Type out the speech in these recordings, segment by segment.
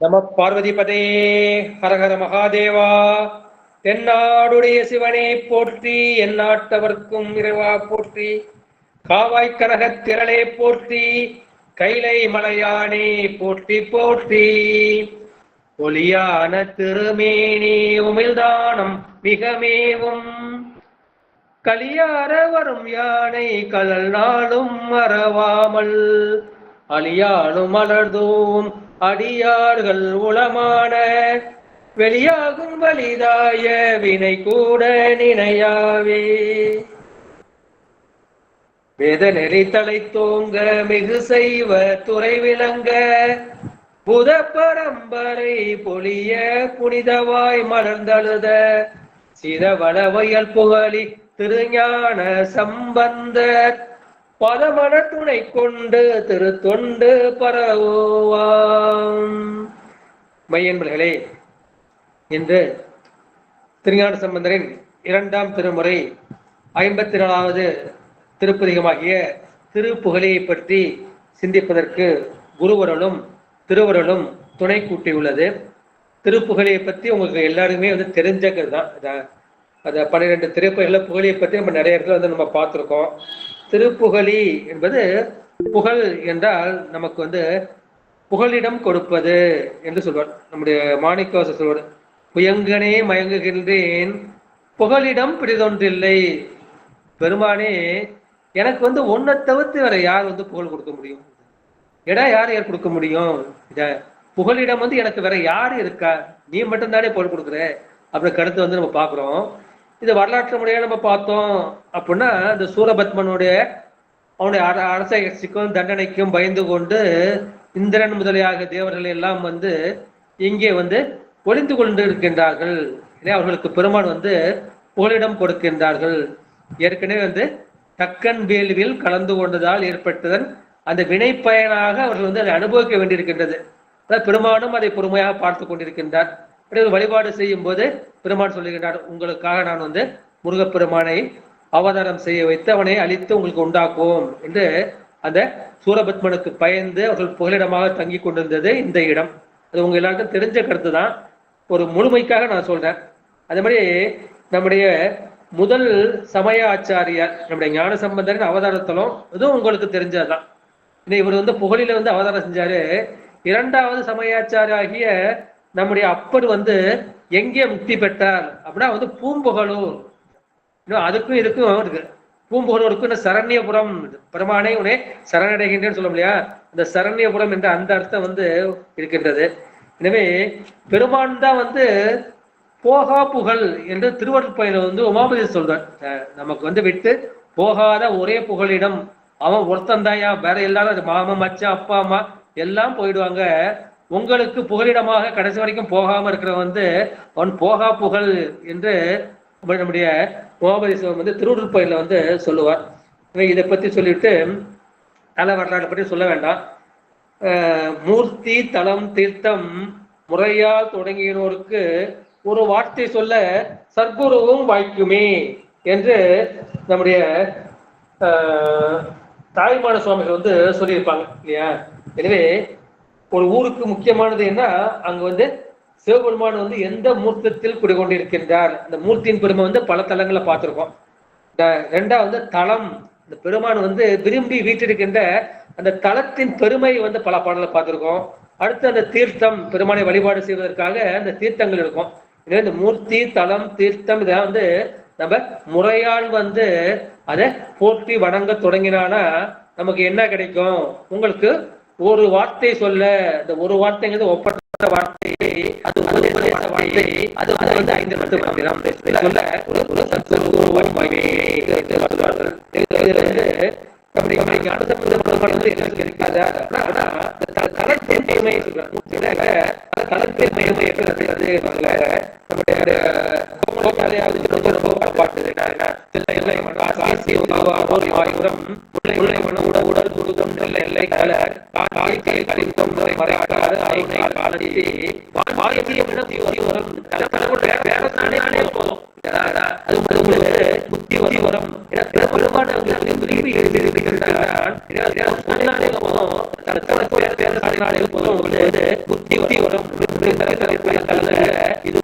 நம பார்வதிபதே ஹரஹர மகாதேவா. தென்னாடுடைய சிவனே போற்றி, எந்நாட்டவர்க்கும் இறைவா போற்றி. காவாய் கனகத் திரளே போற்றி, கைலை மலையானே போற்றி போற்றி. ஒளியான திருமேனி உமிழ்தானம் மிகமேவும், கலியார வரும் யானை கலல் நாளும் மறவாமல், அலியானும் மலர்தூம் அடியார்கள் உளமான, வெளியாகும் வலிதாய வினை கூட நினையாவே. வேத நெறி தலை தோங்க மிகு செய்வ துறை விளங்க, புத பரம்பரை பொழிய புனிதவாய் மலர்ந்தழுத, சிதவள வயல் புகழி திருஞான சம்பந்தர் பதமன துணை கொண்டு திரு தொண்டு பரவுவாம். மையன்பர்களே, இன்று திருஞான சம்பந்தரின் 2ஆம் திருமுறை 54வது திருப்பதிகமாகிய திருப்புகழியை பற்றி சிந்திப்பதற்கு குருவருளும் திருவருளும் துணை கூட்டியுள்ளது. திருப்புகழியை பற்றி உங்களுக்கு எல்லாருமே தெரிஞ்சது தான். அந்த 12 திருப்புகழில் புகழியை பற்றி நம்ம நிறைய இடத்துல நம்ம பார்த்துருக்கோம். திருப்புகழி என்பது புகழ் என்றால் நமக்கு புகழிடம் கொடுப்பது என்று சொல்வார். நம்முடைய மாணிக்கவாசகர் சொல்வார், புயங்கனே மயங்குகின்றேன் புகழிடம் பிடிதொன்றில்லை. பெருமானே, எனக்கு ஒன்றை தவிர்த்து வேற யார் புகழ் கொடுக்க முடியும்? யார் கொடுக்க முடியும்? புகழிடம் எனக்கு வேற யாரு இருக்கா? நீ மட்டும்தானே புகழ் கொடுக்குற அப்படி கருத்து நம்ம பார்க்குறோம். இது வரலாற்று முறையாக நம்ம பார்த்தோம் அப்படின்னா, இந்த சூரபத்மனுடைய அவனுடைய அரசிக்கும் தண்டனைக்கும் பயந்து கொண்டு இந்திரன் முதலியாக தேவர்கள் எல்லாம் இங்கே ஒளிந்து கொண்டு இருக்கின்றார்கள். அவர்களுக்கு பெருமான் புகலிடம் கொடுக்கின்றார்கள். ஏற்கனவே தக்கன் வேள்வியில் கலந்து கொண்டதால் ஏற்பட்டதன் அந்த வினை பயனாக அவர்கள் அதை அனுபவிக்க வேண்டியிருக்கின்றது. அதாவது பெருமானும் அதை பொறுமையாக பார்த்து கொண்டிருக்கின்றார். வழிபாடு செய்யும் போது பெருமான் சொல்லுகின்றார், உங்களுக்காக நான் முருகப்பெருமானை அவதாரம் செய்ய வைத்து அவனை அழித்து உங்களுக்கு உண்டாக்குவோம் என்று அந்த சூரபத்மனுக்கு பயந்து அவர்கள் புகலிடமாக தங்கி கொண்டிருந்தது இந்த இடம். அது உங்க எல்லாருக்கும் தெரிஞ்ச கருத்து தான். ஒரு முழுமைக்காக நான் சொல்றேன். அதே மாதிரி நம்முடைய முதல் சமய ஆச்சாரியார் நம்முடைய ஞான சம்பந்தரின் அவதாரத்தலும் இதுவும் உங்களுக்கு தெரிஞ்சதுதான். இவர் புகழில அவதாரம் செஞ்சாரு. 2வது சமயாச்சாரியாகிய நம்முடைய அப்பர் எங்கே முக்தி பெற்றார் அப்படின்னா பூம்புகலூர். அதுக்கும் இதுக்கும் இருக்கு. பூம்புகலூருக்கும் இந்த சரண்யபுரம், பெருமானை உடனே சரணடைகின்றேன்னு சொல்ல முடியா, இந்த சரண்யபுரம் என்ற அந்த அர்த்தம் இருக்கின்றது. எனவே பெருமான் தான் போகா புகழ் என்று திருவருட்பயனில் உமாபதி சொல்றார். நமக்கு விட்டு போகாத ஒரே புகழிடம் அவன் ஒருத்தந்தாயா, வேற எல்லாரும் மாமா மச்சா அப்பா அம்மா எல்லாம் போயிடுவாங்க. உங்களுக்கு புகலிடமாக கடைசி வரைக்கும் போகாம இருக்கிற அவன் போகா புகழ் என்று நம்முடைய உமாபதி திருவருட்பயனில் சொல்லுவார். இதை பத்தி சொல்லிட்டு தல வரலாற்றை பற்றி சொல்ல வேண்டாம். மூர்த்தி தலம் தீர்த்தம் முறையால் தொடங்கினோருக்கு ஒரு வார்த்தை சொல்ல சர்க்குருவும் வாய்க்குமே என்று நம்முடைய தாய்மான சுவாமிகள் சொல்லியிருப்பாங்க இல்லையா. எனவே ஒரு ஊருக்கு முக்கியமானது என்ன, அங்க சிவபெருமான் எந்த மூர்த்தத்தில் குடிகொண்டிருக்கின்றார், அந்த மூர்த்தியின் பெருமை பல தலங்களை பார்த்திருக்கோம். 2வது தலம், இந்த பெருமான் விரும்பி வீட்டிருக்கின்ற அந்த தலத்தின் பெருமை பல பாடலை பார்த்திருக்கோம். அடுத்து அந்த தீர்த்தம், பெருமானை வழிபாடு செய்வதற்காக அந்த தீர்த்தங்கள் இருக்கும். எனவே இந்த மூர்த்தி தலம் தீர்த்தம் இதை நம்ம முறையால் அதை போற்றி வணங்க தொடங்கினானா நமக்கு என்ன கிடைக்கும்? உங்களுக்கு ஒரு வார்த்தை சொல்ல, இந்த ஒரு வார்த்தைங்கிறது ஒப்பற்ற வார்த்தை, அது வார்த்தை, அது 5 சொல்ல ஒரு புத்தி வரும். விரும்பி எழுதியிருக்கிறான். புத்தி வரும் இது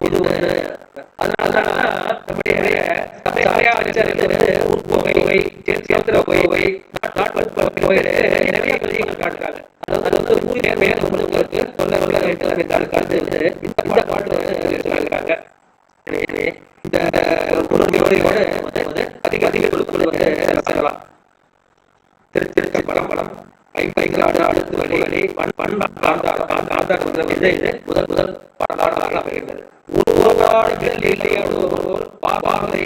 அதனாலதான் நம்முடைய உட்போவை சேத்திர போவை நிறைய விஷயங்கள் காட்டுறாங்க. அதாவது உங்களுக்கு சொல்ல வேண்டும் என்றால் கருத்து இந்த பாட்டு சொல்லியிருக்காங்க. இந்த குடும்பத்தோடு அதிக அதிக கொடுப்பது செல்லலாம். திருச்சி பழம்பழம் ஐங்காடு அடுத்து வழி முதல் முதல் பாடலாக அமைகிறது. முதல் முதல் பாடல்கள்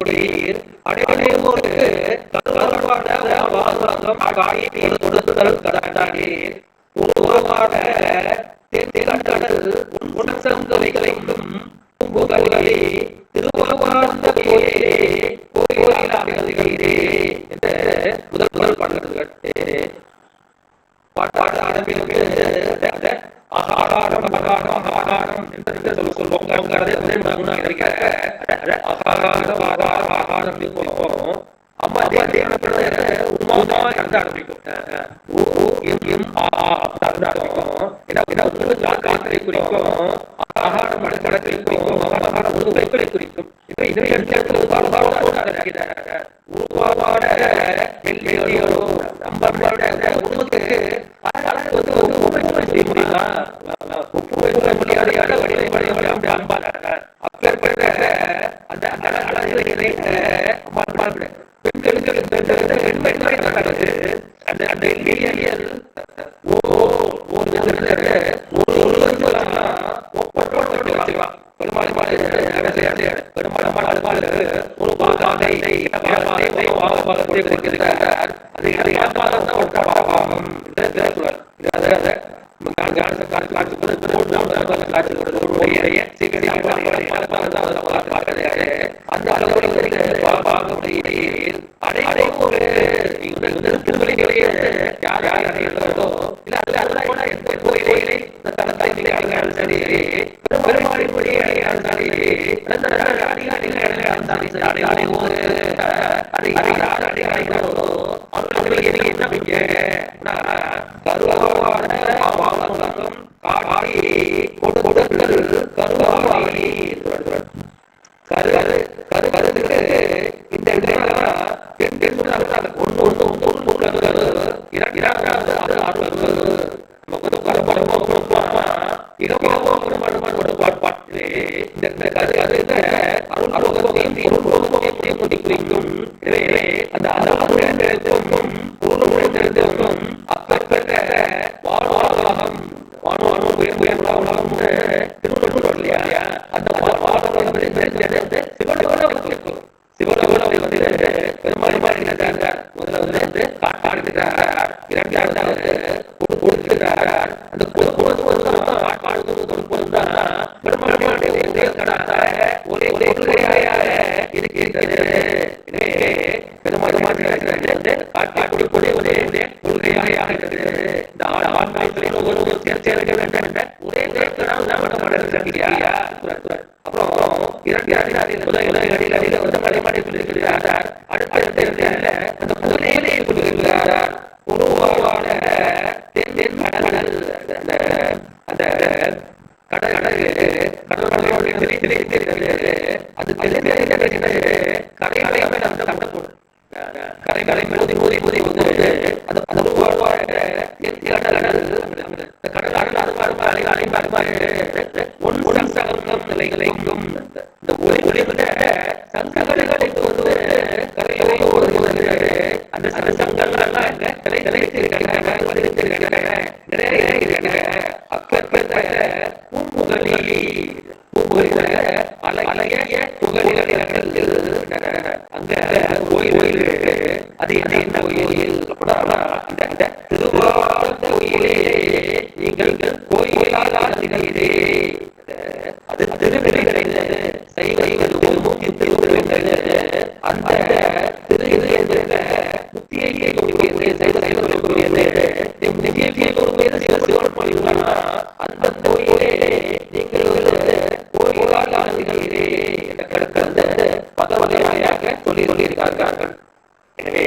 எனவே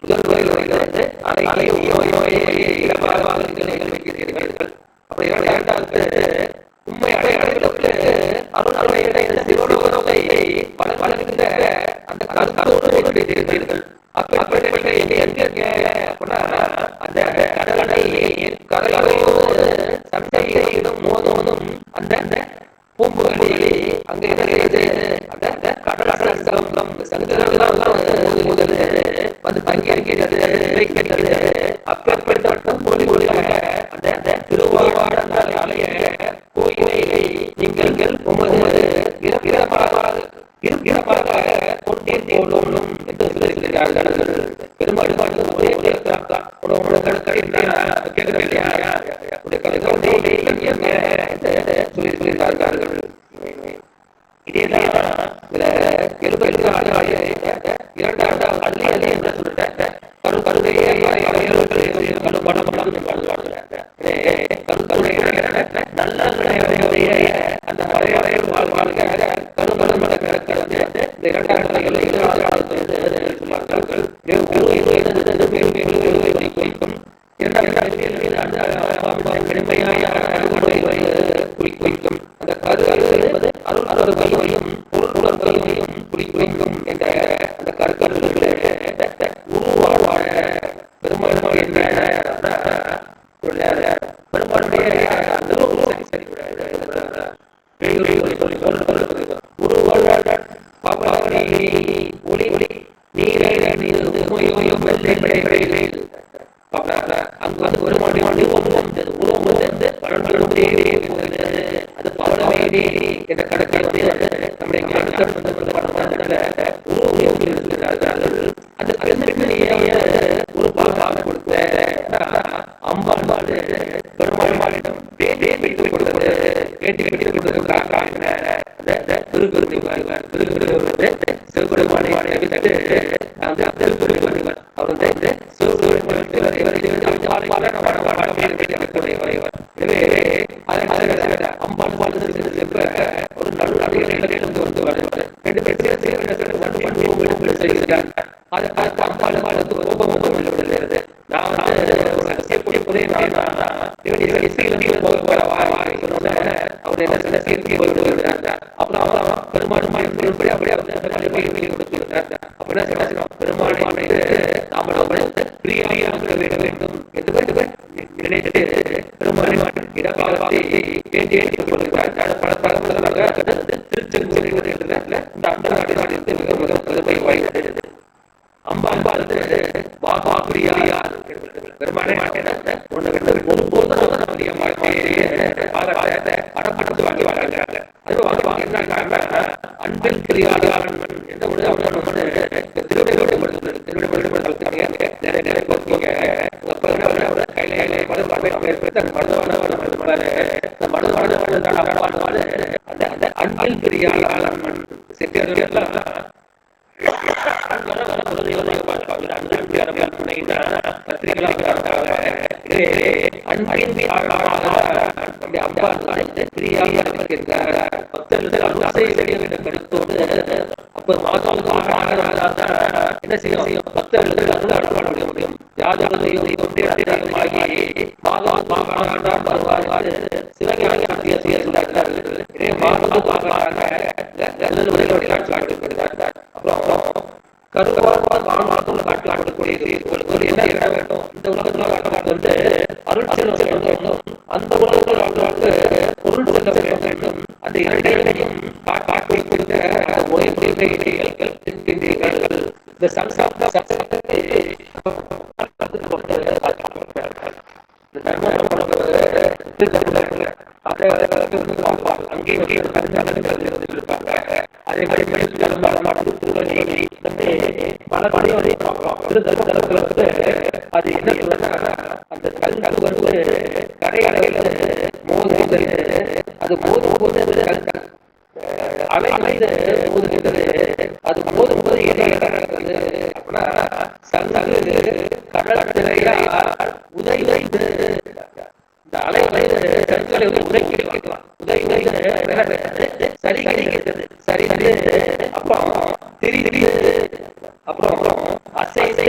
முதல் முறையில் வந்து வைக்கிறீர்கள். அப்படி இரண்டாவது உண்மை அடையாளங்களுக்கு அருள் அருளை சிவனுரை வளர்கின்ற அந்த கருத்தோடு வைக்கிறீர்கள். அப்படி எங்க அந்த கடலையோடு சண்டையிடும் மோதோனும் அந்த பூம்புகளி அங்கே அந்த கடல் சங்கங்கள் முதல் வந்து பங்கேற்கிறது அப்பேற்பட்ட மொழியாக அந்த திருவாரூர் ஆலய கோயிலை நீங்கள் உமது இருப்பிடமாக கொண்டிருந்தோம் என்று சொல்லியிருக்கிறார்கள். பெரும்பாலும் ஒரே சொல்லியிருக்கிறார்கள். இதேதான் இரண்டாவது அள்ளி என்று சொல்லிட்டாங்க. அந்த மலையாளையில் வாழ்வார்கள் குறிக்கும் அந்த கரு என்பது அருள் அருள்களையும் பொருள்களையும் குறிக்கும் என்ற அந்த கருக்கருளை உருவாழ பெரும்பாலும் பெரும்பாலுடைய ஒளி ஒளி நீரை அங்கு வந்து ஒரு மாடி உருவம் வந்து அது பவனமேடி என்ற கணக்கை வந்து நம்முடைய அந்த பெருமையை ஒரு பாகமாக கொடுத்த அம்பாள் பெருமாளிடம் வைத்துக் கொடுத்தது வேண்டி கொடுத்ததற்காக சிவபெருமானை அவர் வந்து என்ன செய்யும் பக்தர்களுக்கு முடியும் அப்புறம் அசைத்து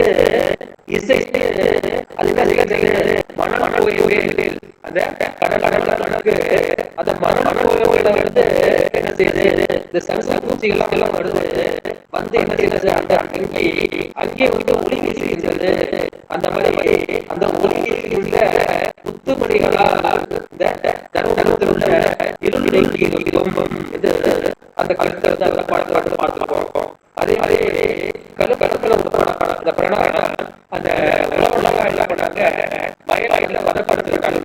இசைத்து அது மன கோயில் அந்த கடலுக்கு அந்த மன கோயில வந்து என்ன செய்யுது, இந்த சங்க பூச்சி எல்லாம் வருது, வந்து என்ன செய்யறது, அந்த அங்கே வந்து ஒளி வீசுகின்றது. அந்த மாதிரி அந்த ஒளி வீசுகின்ற முத்துமணிகளால் இந்த தருணத்தில் உள்ள இருள் நீக்கி இருக்கும் இது அந்த கருத்தை அந்த படத்தை பார்த்துருக்கோம். அதே மாதிரி கழுக்கடத்துல அந்த பிரணாயம் அந்த உலகம் என்ன பண்ணாங்க, மயிலாயில வதப்படுத்துகிறாங்க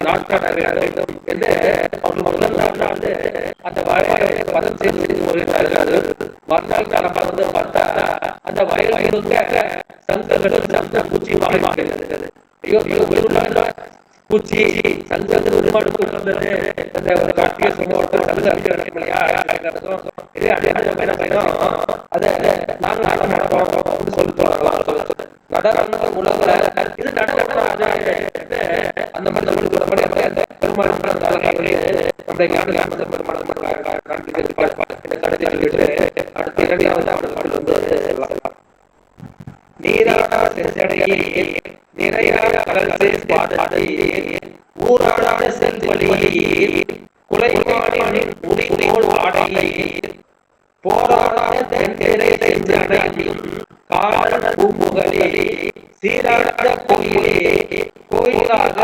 நாட்காண வேண்டும் என்று அவங்க முதல் நாள் வந்து அந்த வயலை பதம் செய்து வருகிறார்கள். மறுநாள் காலமாக வந்து பார்த்தா அந்த வயல் இருக்க சங்க பூச்சி மாறிமாறுகிறது. ஐயோ பூச்சி சங்கத்து உருமாடுக்கு வந்தது அந்த ஒரு கார்த்திகை சம்பவத்தோட அதை நாங்கள் நாட நடப்போம் அப்படின்னு சொல்லிட்டு நடனம் உலகில் இது நடனம் அந்த மாதிரி நம்மளுக்கு அந்த பெருமாள் அடுத்த இரண்டாவது அவர்கள் வந்து நீராட செஞ்சடையே நிறையாட கடல் சேர்ப்பாதை ஊராடாட செல்வழியே குலைவானின் முடிவோல் ஆடையை போராடாத தென்திரை செஞ்சடையும் காரண பூம்புகளே சீராட கோயிலே கோயிலாக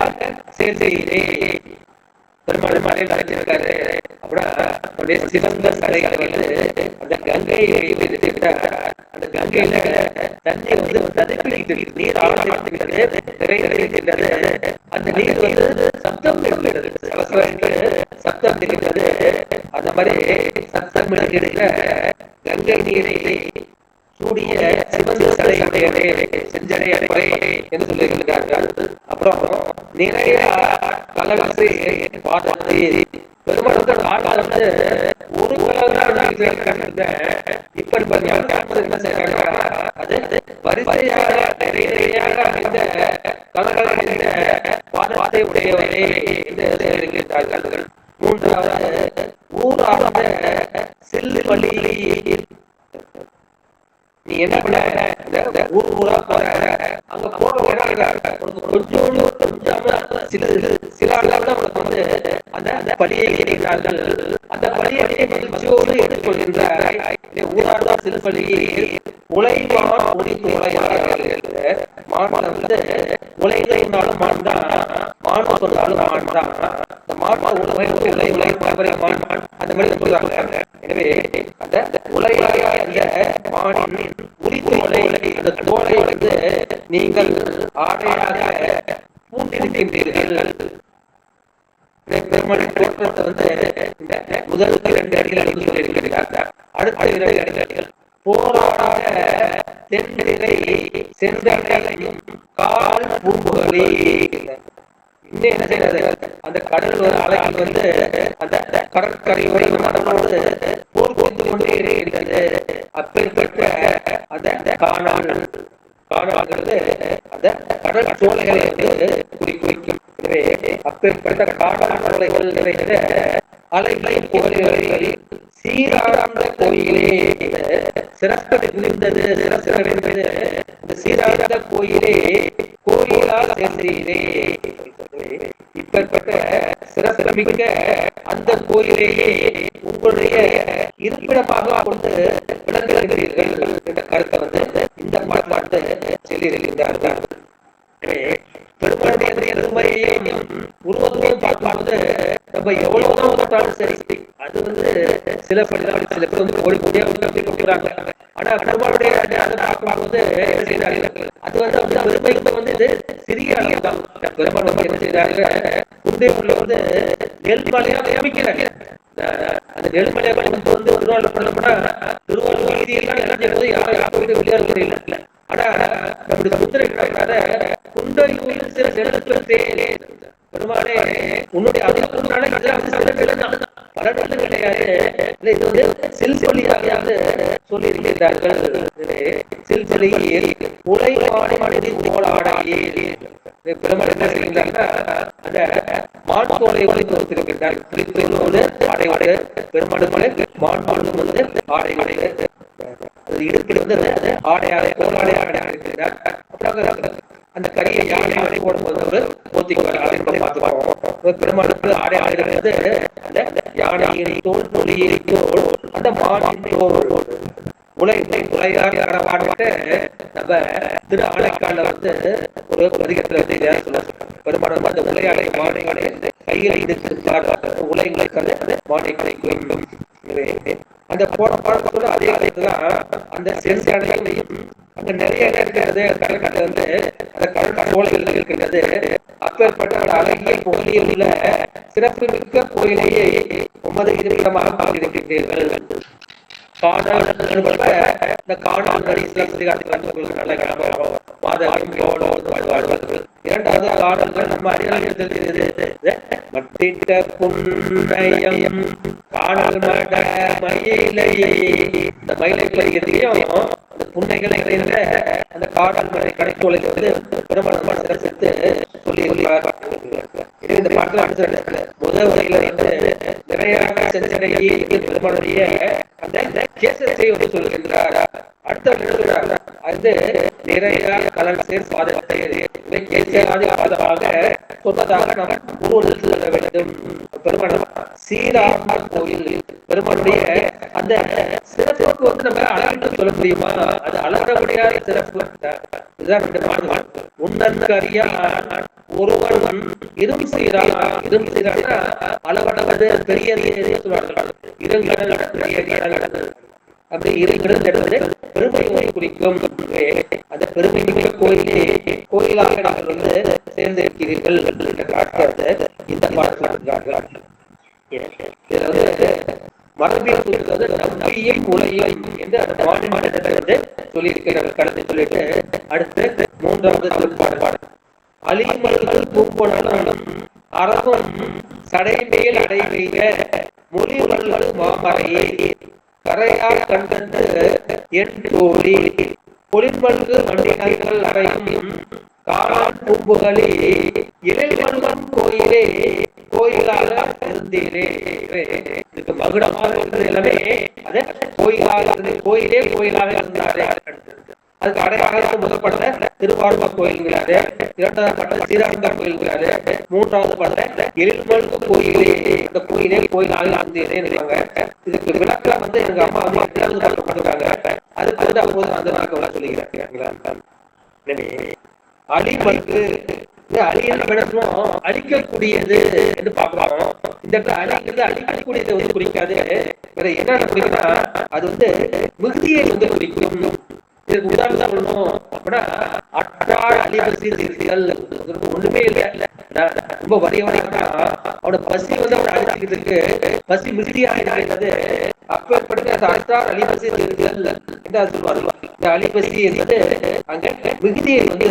சேர்ந்தே பெருமாள் மலையில் அடைஞ்சிருக்காரு. அப்புறம் சிறந்த சிலைகளை வந்து அந்த கங்கையை அந்த கங்கையில தண்ணி வந்து ததுப்பிடித்து நீர் ஆழ்ந்திருக்கிறது, திரையிடுகின்றது. அந்த நீர் வந்து சப்தம் இருக்கிறது, சப்தம் இருக்கிறது. அந்த மாதிரி சப்தம் இருக்கிற கங்கை நீரை சூடிய சிவந்த சடையுடையதே செஞ்சடைய முறை என்று சொல்லியிருக்கிறார்கள். அப்புறம் நிறைய கலகசி பாடத்தை பெருமாள் ஆட்கள் வந்து ஒரு இப்ப என்ன செய்யறாங்க, அது வரிசையாக நிறையாக அமைந்த கலகலகின்ற பாடத்தை உடையவரே என்று சொல்லியிருக்கிறார்கள். மூன்றாவது ஊராக செல்லு வழி, நீ என்ன பண்ண ஊர் ஊரா போற, அங்க போற கொஞ்சோடு சில அளவுல வந்து அந்த படியை ஏறினார்கள். அந்த படியை மகிழ்ச்சியோடு எடுத்துக்கொள்கின்றார். ஊராட சிறுபலியை உழைவான் முடித்து உழையாளர்கள் மான் வந்து உழைந்தாலும் மான் தான், மான் சொன்னாலும் மான் தான். அந்த மான் உழை மான் அந்த மாதிரி சொல்றாங்க. எனவே அந்த உழையாய அந்த மானின் உரித்து உழை அந்த தோலை வந்து நீங்கள் ஆடையாக பூண்டிருக்கின்றீர்கள். பெருமாளின் தோற்றத்தை வந்து இந்த முதல் 2 அடிகள் சொல்லியிருக்கிறார்கள். அடுத்த 2 அடிகள் போராட தென்னிறை சென்றடையும் கால் பூம்புகளே. இன்னும் என்ன செய்யறது, அந்த கடல் ஒரு அலைகள் வந்து அந்த கடற்கரையோடு மனதோடு போர் கொண்டு கொண்டே இருக்கிறது. அப்பேற்பட்ட அந்த காணாங்கிறது அந்த கடல் சோலைகளை வந்து குறிக்கும். எனவே அப்பேற்பட்ட காணாலைகள் நிறைந்த அலைகளை கோயில்களில் சீராழ்ந்த கோயிலே சிறப்பது குளிர்ந்தது சிறப்பிருந்தது. இந்த சீராழ்ந்த கோயிலே கோயிலால் சேர்ந்தீரே. இப்பேற்பட்ட சிறப்பிமிக்க அந்த கோயிலேயே உங்களுடைய இருப்பிடமாக கொண்டு விளங்குகிறீர்கள் என்ற கருத்தை வந்து இந்த பாட்டு சொல்லியிருக்கின்றார்கள். பெருமாளுடைய பெருமையையும் உருவத்தையும் பார்க்கும்போது நம்ம எவ்வளவுதான் உதவிட்டாலும் சரி, அது வந்து சில பேர் வந்து ஓடிக்கொண்டே கொடுக்குறாங்க. ஆனா பெருமாளுடைய பார்க்கும்போது என்ன செய்யறாங்க, அது வந்து பெருமைக்கு வந்து இது சிறிய அளவு தான். பெருமாள் வந்து என்ன செய்யறாங்க, குண்டேபுள்ள வந்து நெல்மலையாக அமைக்கிறாங்க. அந்த நெல்மலையை வந்து திருவாரூர் பண்ணோம்னா திருவாரூர் வீதியெல்லாம் இறங்கும்போது யாரும் விளையாடுறது இல்லை. ஆனா நம்முடைய குதிரை குண்டையூரில் சில நிலத்திலே பெருமாளே உன்னுடைய அதிகமான பல நிலம் கிடையாது. இது வந்து சில்பொலியாக சொல்லி இருக்கிறார்கள். சில்பொலியில் உலை மாடி மனிதன் போலாடையே பெருமாள் என்ன செய்கின்றார்னா அந்த மான் தோலை கொடுத்திருக்கின்றார். புலித்தோலோடு ஆடையோடு பெருமாளுக்கு மான் தோலும் வந்து ஆடையோடு இடுப்பில் வந்து ஆடையாக போராடையாக இருக்கின்றார். அந்த கரியை யானை போடும்போது ஒரு போத்திக்குவார் என்பதை பார்த்துக்கோம். பெருமாளுக்கு ஆடையாக இருக்கிறது அந்த யானையின் தோல், புலியின் தோல், அந்த மானின் தோல். உலையார் பாட்டு நம்ம திரு ஆலைக்கால வந்து ஒரு பதிகத்துல வந்து சொல்ல பெருமாள் அந்த உலையாடை மானைகளை கையில் இடித்திருப்பார். உலைங்களுக்கு மானை கிடைக்கும். அந்த போன பாடத்தோட அதே தான் அந்த சென்சாடையும் அங்க நிறைய இருக்கிறது. கடற்கரை வந்து அந்த கடற்கரை சோலைகள் இருக்கின்றது. அப்பேற்பட்ட ஒரு அழகிய புகழில் உள்ள சிறப்பு மிக்க கோயிலையே உமது இருப்பிடமாக பார்த்திருக்கின்றீர்கள். காணல் இந்த காணல் இரண்டாவது காணல்கள் நம்ம மட்டிட்ட புன்னையம் காணல் மட மயிலை. இந்த மயிலை பகுதியும் அந்த புன்னைகளை இணைந்த அந்த காணல் மலை கடைத்தோலை வந்து பெருமாள் சிறப்பித்து சொல்லியிருக்கிறார். இந்த பாட்டில் முதல் வரையில வந்து நிறைய செஞ்சடையை பெருமாளுடைய அந்த கேசத்தை வந்து சொல்கின்றார். அடுத்த அது நிறைய கலர் சேர் பாதத்தை பாதமாக சொன்னதாக நாம் சொல்ல வேண்டும். பெருமாள் சீரான கோயில் பெருமாளுடைய அந்த சிறப்புக்கு வந்து நம்ம அளவிட்டு சொல்ல முடியுமா? அது அளவிட முடியாத சிறப்பு. இதுதான் உன்னறியா ஒருவன் இதுவும் சீரான இதுவும் சீரான அளவடவது பெரிய சொல்வார்கள். இருங்கடல் பெரிய அப்படி இருக்கிறது என்பது பெருமை குறிக்கும். அந்த பெருமை மிக்க கோயிலாக நாங்கள் வந்து சேர்ந்திருக்கிறீர்கள் என்ற காட்டுறது இந்த பாடல்கள். இதுல வந்து மரபியல் குறித்தது நம்பியும் உலகம் என்று அந்த மாநிலத்தை வந்து சொல்லியிருக்கிற கருத்தை சொல்லிட்டு அடுத்து மூன்றாவது திருப்பாடல் அலிமல்கள் பூப்பொழும் அரசும் சடைமேல் அடைவீங்க மொழி உலகள் மாமரையே கரையார் கண்டது என் கோழி பொலிமல்கு மண்டிகள் அறையும் காலான் பூம்புகளே இறைவன் கோயிலே கோயிலாக இருந்தீரே. இதுக்கு மகுடமாக இருந்தது எல்லாமே அது கோயிலாக இருந்தது. கோயிலே கோயிலாக இருந்தாரே. அதுக்கு அடையாக முதற்பட்ட திருவாரூர் கோயில்கிறாரு, இரண்டாவது பட்ட ஸ்ரீரங்கம் கோயில்கிறாரு, மூன்றாவது பட்ட எழில்மல்கு கோயிலே இந்த கோயிலே கோயிலாக இருந்தீரே. இதுக்கு விளக்கம் வந்து எங்க அம்மா வந்து எட்டாவது பாட்டு பண்ணுறாங்க. அதுக்கு வந்து அப்போது அந்த விளக்கம் சொல்லிக்கிறாங்க. அழிமல்கு அழியல் விடணும் அழிக்கக்கூடியது என்று பார்க்கலாம். இந்த அழிக்கிறது அழிக்கக்கூடியதை வந்து குறிக்காது. வேற என்னென்ன குறிக்குன்னா அது வந்து மிகுதியை வந்து குறிக்கும். இதுக்கு உதாரணம் சொல்லணும் அப்படின்னா அற்றாழ் அழிவசிகள் ஒண்ணுமே இல்லை. ரொம்ப வரையவனா அவனோட பசி வந்து அவனை அழிச்சிக்கிறதுக்கு பசி மிகுதியாக இருக்கிறது. அப்பேற்பட்ட அற்றாழ் அழிவசி இருக்கிறது என்று சொல்லுவார்கள். இந்த அழிவசி என்பது அங்க மிகுதியை வந்து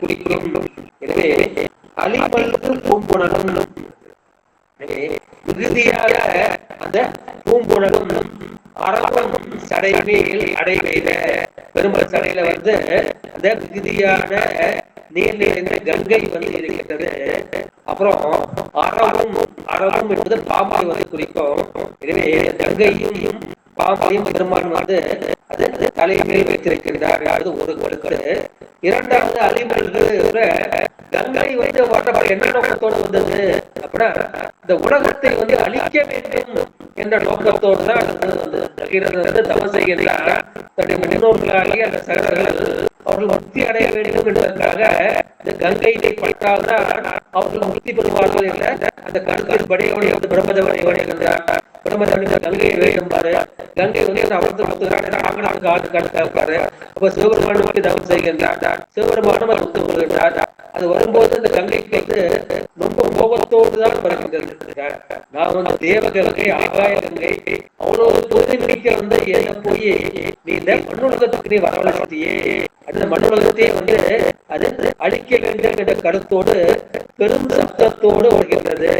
குறிக்கும். எனவே அழிமல்கு பூம்புணரும் மிகுதியாக அந்த பூம்புணரும் அரவம் சடைமேல் அடைவேல பெருமாள் சடையில வந்து அந்த மிகுதியான நீர் நிறைந்த கங்கை வந்து இருக்கிறது. அப்புறம் அறவும் என்பது பாம்பை வந்து குறிக்கும். எனவே கங்கையும் பாம்பையும் பெருமாள் வந்து அது தலைமையில் வைத்திருக்கின்றார். அது ஒரு கொடுக்கடு. இரண்டாவது அழிமல்கு கங்கை வந்து ஓட்டப்பட என்ன நோக்கத்தோடு வந்தது அப்படின்னா இந்த உலகத்தை வந்து அழிக்க வேண்டும் என்ற நோக்கத்தோடு தான் வந்து தவம் செய்கின்றார். தன்னுடைய முன்னோர்களாகிய அந்த சகர்கள் அவர்கள் முக்தி அடைய வேண்டும் என்பதற்காக இந்த கங்கையை பட்டால்தான் அவர்கள் முக்தி பெறுவார்கள் என்ற அந்த கருத்தின் படையோடு வந்து பிரம்மதவனை வருகின்றார். பிரம்மதவன் கங்கையை வேண்டும்பாரு. கங்கை வந்து அவர்களுக்கு ஆடு கடுத்தாரு. அப்ப சிவபெருமானுக்கு தவம் செய்கின்றார். சிவபெருமானும் அது ஒத்து வருகின்றார். அது வரும்போது அந்த கங்கைக்கு வந்து ரொம்ப கோபத்தோடு தான் வருகின்றது. நான் வந்து தேவகங்கை ஆகாய கங்கை அவ்வளவு தூய்மைக்க வந்து என்ன போய் நீ இந்த மண்ணுலகத்துக்கு நீ வரவழைச்சியே அந்த மண்ணுலகத்தையே வந்து அது அழிக்க வேண்டும் என்ற கருத்தோடு பெரும் சத்தத்தோடு வருகின்றது.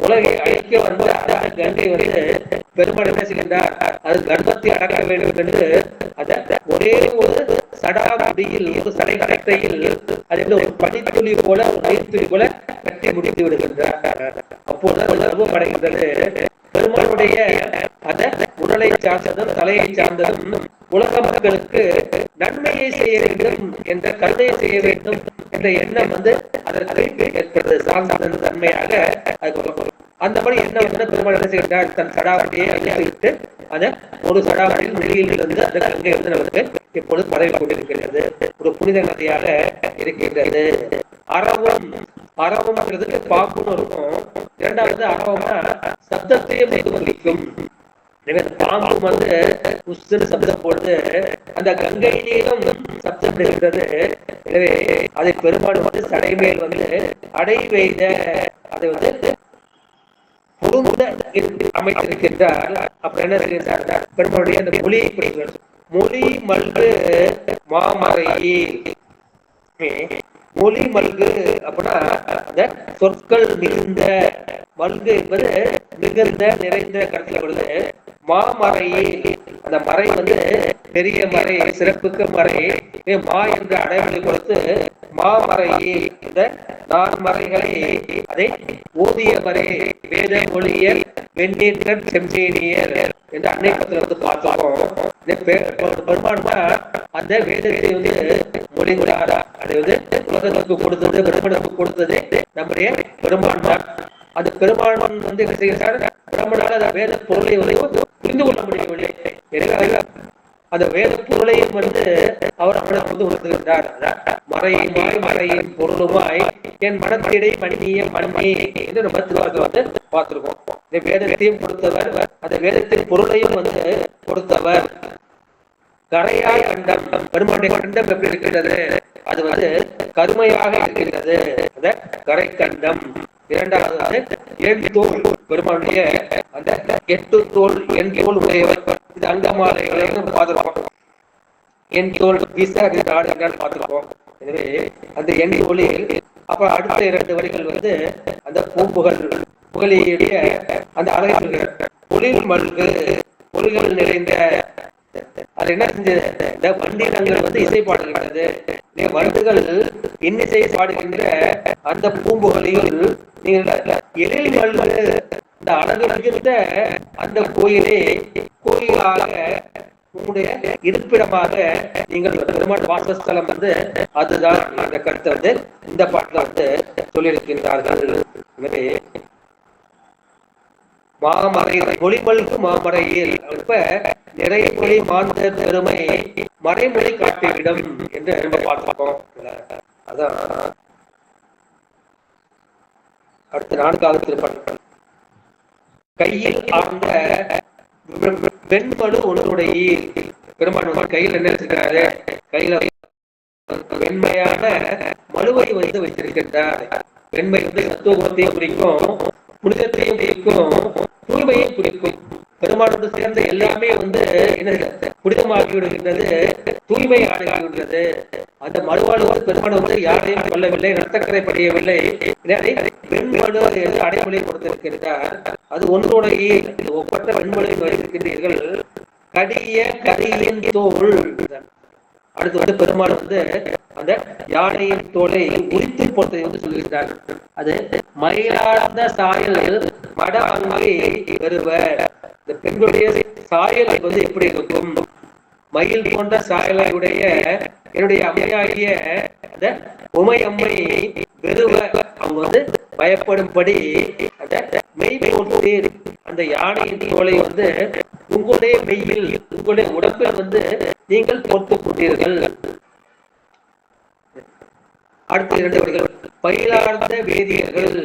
உலகை அழிக்க வந்து கங்கை வந்து பெருமாள் என்ன செய்கின்றார்? அது கர்ப்பத்தை அடக்க வேண்டும் என்று அதை ஒரே ஒரு சடாமுடியில் ஒரு சடைக்கட்டையில் அதில் ஒரு பனித்துளி போல ஒரு நீர்த்துளி போல கட்டி முடித்து விடுகின்றார். அப்போது கர்வம் அடைகின்றது. பெருமானுடைய அந்த உடலை சார்ந்ததும் தலையை சார்ந்ததும் உலக மக்களுக்கு நன்மையை செய்ய வேண்டும் என்ற கருணையை செய்ய வேண்டும் என்ற எண்ணம் அதற்கு ஏற்பட்டது. சார்ந்த தன்மையாக அந்த மாதிரி என்ன பெருமாள் என்ன செய்கின்றார், தன் சடாவடியை அழித்துவிட்டு அதை ஒரு சடாவடியில் வெளியில் இருந்து அந்த கங்கை நமக்கு இப்பொழுது பரவி கொண்டிருக்கிறது. ஒரு புனித நதியாக இருக்கின்றது. அரவம்ங்கிறதுக்கு பாம்புன்னு இருக்கும். இரண்டாவது அரவம்னா சப்தத்தையும் குறிக்கும். பாம்பு உஸ்ன்னு சப்தம் போட்டு அந்த கங்கை நீரும் சப்தப்படுகின்றது. எனவே அதை பெருமாள் சடை மேல் அடை வைத்த அதை பொருந்த அமைத்திருக்கின்றார். அப்புறம் என்ன செய்கின்றார், பெருமாளுடைய அந்த மொழியை படிக்கிறார். மொழி மல்கு மாமரை. மொழி மல்கு அப்படின்னா அந்த சொற்கள் மிகுந்த, மல்கு என்பது மிகுந்த நிறைந்த கருத்துல வருது. மாமரை, அந்த மறை பெரிய மறை, சிறப்புக்கு மறை. மா என்ற அடைமொழி கொடுத்து மாமறையே இந்த 4 மறைகளை அதை ஓதிய மறை வேத மொழியல் வெண்ணீற்றர் செம்சேனியர் என்று அன்னைப்பத்தில் பார்த்தோம். பெருமான்மா அந்த வேதத்தை மொழிந்தார். அதை உலகத்துக்கு கொடுத்தது, பிரம்மனுக்கு கொடுத்தது நம்முடைய பெருமான்மா. அந்த பெருமான் என்ன செய்கிறார், பிரம்மனால அந்த வேத பொருளை புரிந்து கொள்ள முடியவில்லை. எனவே அந்த வேத பொருளையும் அவர் அவனுக்கு உணர்த்துகின்றார். மறையின் பொருளுமாய் என் மனத்திடை மணிய மணி என்று நம்ம திருவாரூரை பார்த்திருக்கோம். இந்த வேதத்தையும் கொடுத்தவர், அந்த வேதத்தின் பொருளையும் கொடுத்தவர். கரையாய் கண்டம், பெருமானுடைய கண்டம் எப்படி இருக்கின்றது, அது கருமையாக இருக்கின்றது, அந்த கரை கண்டம். இரண்டாவது எண் தோல், பெருமானுடைய அந்த 8 தோல் எண் தோல் உடையவர். இது அங்கமாலைகளையும் பார்த்திருக்கோம். எண் தோல் வீசாடு என்றால் பார்த்திருக்கோம். எனவே அந்த எண் தோலில் அப்புறம் அடுத்த 2 வரிகள் அந்த பூம்புகள் புகழியுடைய அந்த அழகை சொல்கிறார். பொழில் மல்கு, பொருள்கள் நிறைந்த. அது என்ன செஞ்சது, இந்த வண்டினங்கள் இசை பாடுகின்றது. வண்டுகள் இன்னிசை பாடுகின்ற அந்த பூம்புகளையும் எழில் மல்கு, இந்த அழகு மிகுந்த அந்த கோயிலே கோயிலாக உங்களுடைய இருப்பிடமாக நீங்கள் பெருமாள் வாசஸ்தலம் அதுதான் அந்த கருத்தை இந்த பாட்டுல சொல்லியிருக்கின்றார்கள். எனவே மாமறை மொழிமல்கு மாமறையில் இப்ப நிறைய மொழி மாந்த பெருமை மறைமொழி காட்டிவிடும் என்று நம்ம பார்த்திருக்கோம். அதான் அடுத்த 4வது திருப்பாட்டு. கையில் ஆழ்ந்த வெண்மனு ஒன்றுடைய பெருமாள் கையில் என்ன வச்சிருக்கிறாரு, கையில வெண்மையான மனுவை வைத்திருக்கின்றார். வெண்மை சத்துவத்தையும் குறிக்கும், புனிதத்தையும் குறிக்கும், தூய்மையும் குறிக்கும். பெருமாளோடு சேர்ந்த எல்லாமே என்ன புனிதமாகி விடுகின்றது, தூய்மை ஆகிவிடுகிறது. அந்த மனுவாளோடு பெருமாள் யாரையும் கொல்லவில்லை, ரத்தக்கரை படையவில்லை. வெண்மனு என்று அடைமொழி கொடுத்திருக்கின்றார். அது ஒன்றுடைய ஒப்பற்ற வெண்மொழி வைத்திருக்கின்றீர்கள். கடிய கரியின் தோல். அடுத்து பெருமாள் அந்த யானையின் தோலை உரித்து போட்டதை சொல்லுகிறார். அது மயிலார்ந்த சாயல் மடமங்கை பெறுவர். இந்த பெண்களுடைய சாயல் எப்படி இருக்கும், மயில் போன்ற சாயலை உடைய என்னுடைய அம்மையாகிய அந்த உமையம்மை பெறுவ. அவங்க பயப்படும்படி அந்த மெய் போட்டு அந்த யானையின் தோலை உங்களுடைய மெய்யில், உங்களுடைய உடம்பில் நீங்கள் போட்டுக் கொண்டீர்கள். அடுத்த 2 வரிகள். பயிலார்ந்த வேதியர்கள்.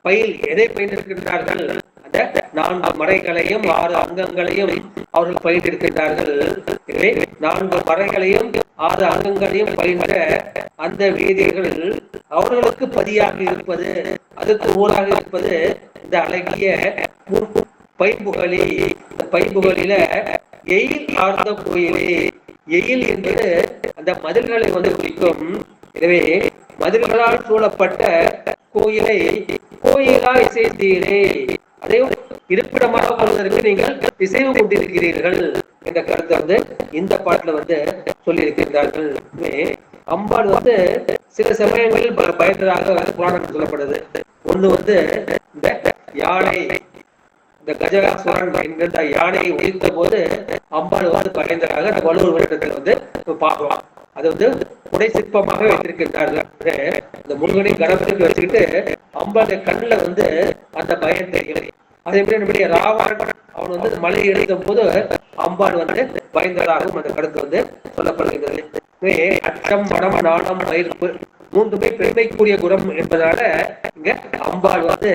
பயில் எதை பயின்றிருக்கின்றார்கள், அந்த 4 மறைகளையும் 6 அங்கங்களையும் அவர்கள் பயின்றிருக்கின்றார்கள். எனவே 4 மறைகளையும் 6 அங்கங்களையும் பயின்ற அந்த வேதியர்கள் அவர்களுக்கு பதியாக இருப்பது, அதற்கு ஊராக இருப்பது இந்த அழகிய பைம்புகளி. இந்த பைம்புகளில எயில் ஆர்ந்த கோயிலே. எயில் என்பது அந்த மதில்களை குறிக்கும். எனவே மதில்களால் சூழப்பட்ட கோயிலை கோயிலா இசைத்தீரே. அதையும் இருப்பிடமாக கொள்வதற்கு நீங்கள் இசைவு கொண்டிருக்கிறீர்கள் என்ற கருத்தை வந்து இந்த பாட்டுல வந்து சொல்லி இருக்கின்றார்கள். அம்பாள் வந்து சில சமயங்களில் பயந்ததாக புராணம் சொல்லப்படுது. ஒண்ணு வந்து இந்த யானை, இந்த கஜகாசுரன் என்கின்ற யானையை உயிர்த்த போது அம்பாள் வந்து பயந்ததாக அந்த வலுவூர் வருடத்தில் வந்து பார்க்கலாம். அது வந்து புடை சிற்பமாக வைத்திருக்கின்றார்கள். இந்த முருகனை கணபதிக்கு வச்சுக்கிட்டு அம்பாளுடைய கண்ணுல வந்து அந்த பயம் தெரியும். அதே மாதிரி நம்முடைய ராவணன் அவன் வந்து மலையை எடுத்த போது அம்பாள் வந்து பயந்ததாகவும் அந்த கருத்து வந்து சொல்லப்படுகின்றது. அச்சம், மனம், நாணம், மயிர்ப்பு மூன்றுமே பெருமைக்குரிய குணம் என்பதால இங்க அம்பாள் வந்து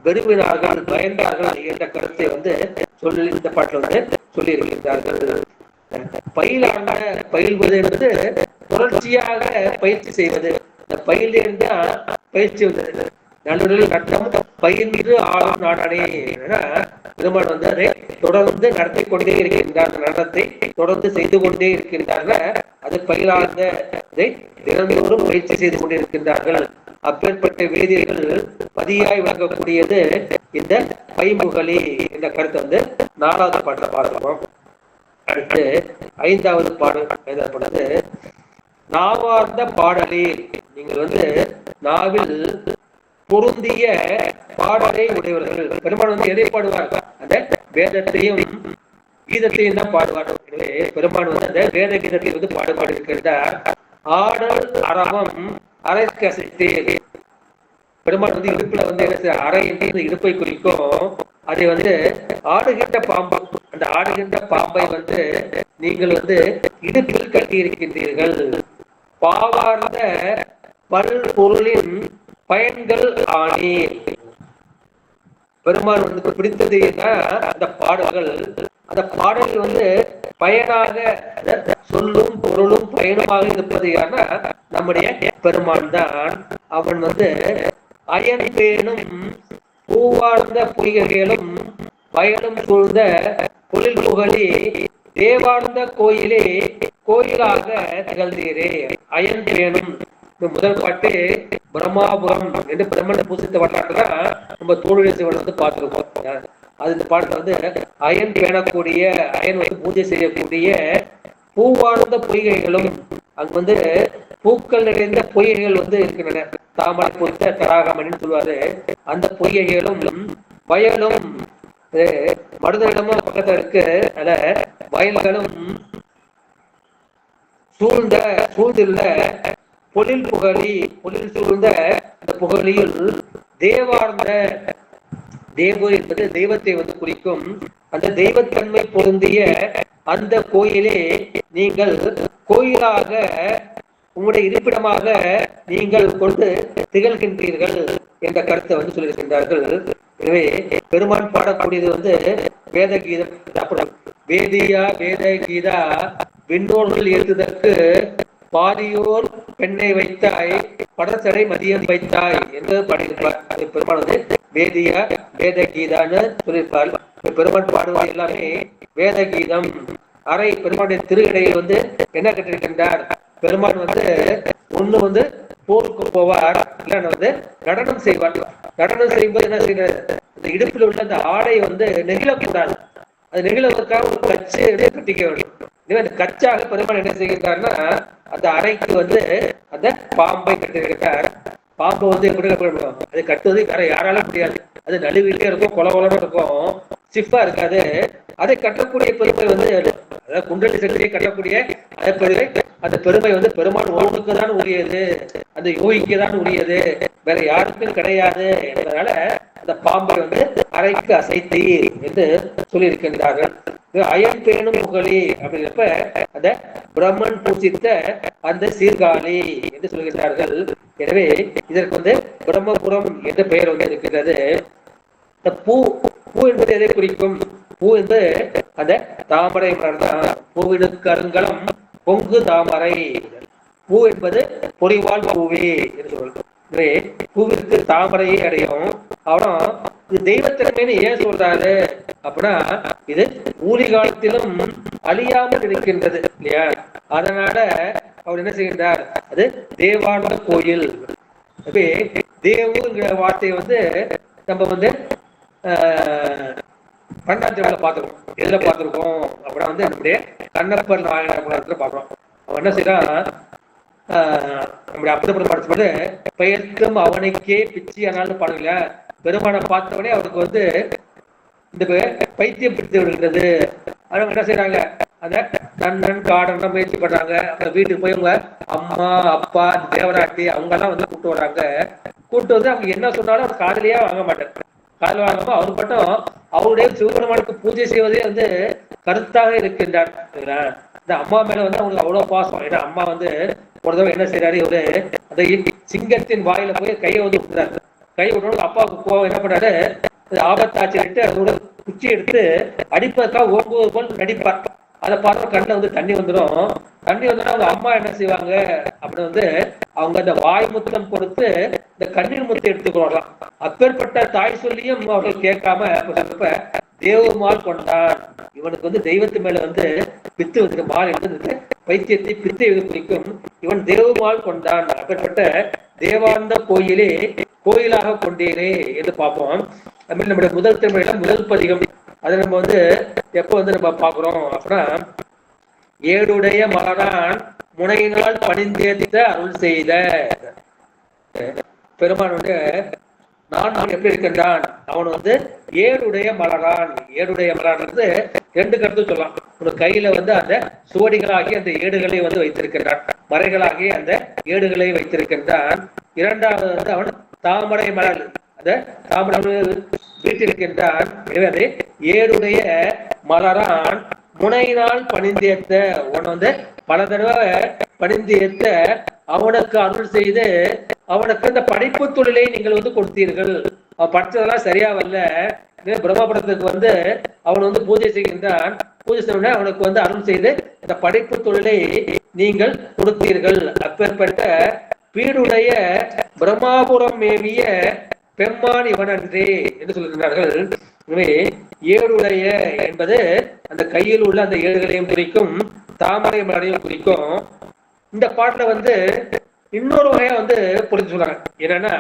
வெறுவினார்கள், பயந்தார்கள் என்ற கருத்தை வந்து சொல்லி இந்த பாட்டில் வந்து சொல்லி இருக்கின்றார்கள். பயிலான பயில்வது என்பது தொடர்ச்சியாக பயிற்சி செய்வது. இந்த பயிலிருந்தா பயிற்சி வந்தது. நடுவில் நட்டம் பயின்று ஆளும் நாடனே. பெருமாள் வந்து அதை தொடர்ந்து நடத்தி கொண்டே இருக்கின்றார். நடனத்தை தொடர்ந்து செய்து கொண்டே இருக்கின்றார்கள். அது பயிலாததை தினந்தோறும் பயிற்சி செய்து கொண்டிருக்கின்றார்கள். அப்பேற்பட்ட வேதியர்கள் பதியாய் விளங்கக்கூடியது இந்த பைமுகலி என்ற கருத்தை வந்து 4வது பாட்டில் பார்க்கிறோம். அடுத்து 5வது பாடல் எழுதப்படுது. நாவார்ந்த பாடலில் நீங்கள் வந்து நாவில் பொருந்திய பாடலை உடையவர்கள். பெருமாள் வந்து எதை பாடுவார்? அந்த வேதத்தையும் கீதத்தையும் தான் பாடுவார். எனவே பெருமாள் வந்து அந்த வேத கீதத்தை வந்து பாடுபாடு இருக்கின்றார். ஆடல் அரவம் அரை கசைத்தேன். பெருமாள் வந்து இடுப்புல வந்து என்ன அரை என்று இடுப்பை குறிக்கும். அதை வந்து ஆடுகின்ற பாம்பு, அந்த ஆடுகின்ற பாம்பை வந்து நீங்கள் வந்து இடுப்பில் கட்டி இருக்கின்றீர்கள். பாவார்ந்த பல் பொருளின் பயன்கள் ஆணி. பெருமாள் வந்து பிடித்தது அந்த பாடல்கள். அந்த பாடல்கள் வந்து பயனாக சொல்லும் பொருளும் பயனுமாக இருப்பது யாருன்னா நம்முடைய பெருமான் தான். அவன் வந்து அயன் பேணும் பூவார்ந்த பொய்கைகளும் வயலும் சூழ்ந்த பொழில் புகழி தேவார்ந்த கோயிலே கோயிலாக திகழ்ந்தீரே. அயன் பேணும் இந்த முதல் பாட்டு பிரம்மாபுரம் என்று பிரம்மனை பூசித்த வரலாற்றுதான் நம்ம தோழி சிவன் வந்து பார்த்துருக்கோம். அது இந்த பாடத்துல வந்து அயன் பேணக்கூடிய, அயன் வந்து பூஜை செய்யக்கூடிய பூவார்ந்த பொய்கைகளும், அங்க வந்து பூக்கள் நிறைந்த பொய்கைகள் வந்து இருக்கின்றன. தாமரை பொறுத்த தராகமணின்னு சொல்லுவாரு. அந்த பொய்கைகளும் வயலும் மருதனிடமும் பக்கத்துல இருக்கு. அத வயல்களும் சூழ்ந்துள்ள பொழில் புகழி, பொழில் சூழ்ந்த அந்த புகழியில் தேவார்ந்த, தேவ என்பது தெய்வத்தை வந்து குறிக்கும். அந்த தெய்வத்தன்மை பொருந்திய அந்த கோயிலே நீங்கள் கோயிலாக உங்களுடைய இருப்பிடமாக நீங்கள் கொண்டு திகழ்கின்றீர்கள் என்ற கருத்தை வந்து சொல்லியிருக்கின்றார்கள். எனவே பெருமான் பாடக்கூடியது வந்து வேத கீதம். வேதியா வேத கீதா விண்ணோர்கள் ஏற்றுதற்கு பாரியோர் பெண்ணை வைத்தாய் படச்சடை மதியம் வைத்தாய் என்று பாடியிருப்பார். பெருமாள் வந்து வேதியா வேத கீதான்னு சொல்லியிருப்பார். பெருமாள் பாடுவது எல்லாமே வேத கீதம். அரை பெருமாளுடைய திருஇடையில் வந்து என்ன கட்டிருக்கின்றார்? பெருமாள் வந்து ஒண்ணு வந்து போருக்கு போவார், இல்லைன்னா வந்து நடனம் செய்வார். நடனம் செய்யும்போது என்ன செய்யற, இந்த இடுப்பில் உள்ள அந்த ஆடை வந்து நெகிழக்கூடாது. அது நெகிழ்வதற்காக ஒரு கச்சு கட்டிக்க வேண்டும். அந்த கச்சாக பெருமாள் என்ன செய்கின்றார்னா அந்த அறைக்கு வந்து அந்த பாம்பை கட்டிருக்கிறார். பாம்பு வந்து எப்படி கட்டணும்? அது கட்டுவது வேற யாராலும் முடியாது. அது நடுவிலே இருக்கும், கொலகொலன்னு இருக்கும், சிஃபா இருக்காது. அதை கட்டக்கூடிய பெருமை வந்து அதாவது குண்டலி சக்தியை கட்டக்கூடிய அந்த பெருமை வந்து பெருமாள் ஒருவனுக்கு தான் உரியது, அந்த யோகிக்கு தான் உரியது, வேற யாருக்கும் கிடையாது என்பதனால அந்த பாம்பை வந்து அறைக்கு அசைத்தி என்று சொல்லியிருக்கின்றார்கள். அயன் பேணும் புகழி அப்படிங்கிறப்ப அந்த பிரம்மன் பூசித்த அந்த சீர்காழி என்று சொல்கின்றார்கள். எனவே இதற்கு வந்து பிரம்மபுரம் என்ற பெயர் வந்து இருக்கின்றது. இந்த பூ என்பது எதை குறிக்கும்? பூ என்பது அந்த தாமரை மலர்தான். பூவினுக்கு அருங்கலம் பொங்கு தாமரை. பூ என்பது பொறிவாள் பூவே என்று சொல்றோம். எனவே பூவிற்கு தாமரையை அடையும். அப்புறம் இது தெய்வத்திறமைன்னு ஏன் சொல்றாரு அப்படின்னா இது ஊழி காலத்திலும் அழியாமல் இருக்கின்றது இல்லையா? அதனால அவர் என்ன செய்கின்றார்? அது தேவார்ந்த கோயில். தேவுங்கிற வார்த்தையை வந்து நம்ம வந்து பண்டாத்திரங்களை பார்த்துருக்கோம். எதுல பார்த்துருக்கோம் அப்படின்னா வந்து நம்முடைய கண்ணப்பர் நாயனார் புராணத்துல பார்க்கிறோம். அவன் என்ன செய்யறான், நம்முடைய அப்படி படிச்சும்போது பெயர்த்தும் அவனுக்கே பிச்சி ஆனாலும் பாருங்கள, பெருமானை பார்த்தவனே அவனுக்கு வந்து இந்த பைத்தியம் பிடித்து விடுகிறது. அவங்க என்ன செய்யறாங்க, அந்த நன்னன் காடன முயற்சி பண்றாங்க. அவங்க வீட்டுக்கு போய் அவங்க அம்மா அப்பா தேவராட்டி அவங்க எல்லாம் வந்து கூப்பிட்டு வர்றாங்க. கூப்பிட்டு வந்து அவங்க என்ன சொன்னாலும் அவர் காதலியா வாங்க மாட்டார். காதல் வாங்காம அவர் மட்டும் அவருடைய சிவபெருமானுக்கு பூஜை செய்வதே வந்து கருத்தாக இருக்கின்றார். இந்த அம்மா மேல வந்து அவங்களுக்கு அவ்வளவு பாசம். ஏன்னா அம்மா வந்து ஒரு தடவை என்ன செய்யறாரு, இவரு அந்த சிங்கத்தின் வாயில போய் கையை வந்து விட்டுறாரு. கை விட்டோம் அப்பாவுக்கு கோவம் என்ன பண்ணாரு, ஆபத்தாச்சிட்டு அதோட குச்சி எடுத்து அடிப்பதற்காக ஓங்குவது போல் நடிப்பார். அதை பார்த்து கண்ணில் வந்து தண்ணி வந்துடும். தண்ணி வந்துடும். அவங்க அம்மா என்ன செய்வாங்க அப்படின்னு வந்து அவங்க அந்த வாய் முத்தம் கொடுத்து இந்த கண்ணீர் முத்தை எடுத்துக்கொள்ளலாம். அப்பேற்பட்ட தாய் சொல்லியும் அவர்கள் கேட்காம தேவமால் கொண்டான். இவனுக்கு வந்து தெய்வத்து மேல வந்து பித்து வந்து மால் என்று பைத்தியத்தை பித்தை குறிக்கும். இவன் தேவமால் கொண்டான். அப்பேற்பட்ட தேவாந்த கோயிலே கோயிலாக கொண்டேனே என்று பார்ப்போம். அதுமாதிரி நம்முடைய முதல் திருமணில முதல் பதிகம் அதை நம்ம வந்து எப்போ வந்து நம்ம பார்க்கிறோம் அப்படின்னா, ஏடுடைய மலரான் முனையினால் பணிந்தேத்த அருள் செய்த பெருமான் வந்து நான் எப்படி இருக்கின்றான், அவன் வந்து ஏடுடைய மலரான். ஏடுடைய மலரான் வந்து ரெண்டு கருத்து சொல்லலாம். ஒரு கையில வந்து அந்த சுவடிகளாகி அந்த ஏடுகளை வந்து வைத்திருக்கின்றான், மறைகளாகி அந்த ஏடுகளை வைத்திருக்கின்றான். இரண்டாவது வந்து அவன் தாமரை மலர், அந்த தாமரை வீட்டிருக்கின்றான். எனவே ஏடுடைய மலரான் முனையினால் பணிந்தேத்த, உன் வந்து பல தடவை பணிந்தேத்த அவனுக்கு அருள் செய்து அவனுக்கு அந்த படைப்பு தொழிலை நீங்கள் வந்து கொடுத்தீர்கள். அவன் படிச்சதெல்லாம் சரியா வரல, பிரம்மபுரத்துக்கு வந்து அவன் வந்து பூஜை செய்கின்றான். பூஜை செய்ய அவனுக்கு வந்து அருள் செய்து இந்த படைப்பு தொழிலை நீங்கள் கொடுத்தீர்கள். அப்பேற்பட்ட பீடுடைய பிரம்மாபுரம் மேவிய பெம்மான் இவனன்றே என்று சொல்லுகிறார்கள். எனவே ஏடுடைய என்பது அந்த கையில் உள்ள அந்த ஏடுகளையும் குறிக்கும், தாமரை மலரையும் குறிக்கும். இந்த பாட்டுல வந்து இன்னொரு வகையா வந்து புரிஞ்சு சொல்றாங்க. என்னன்னா,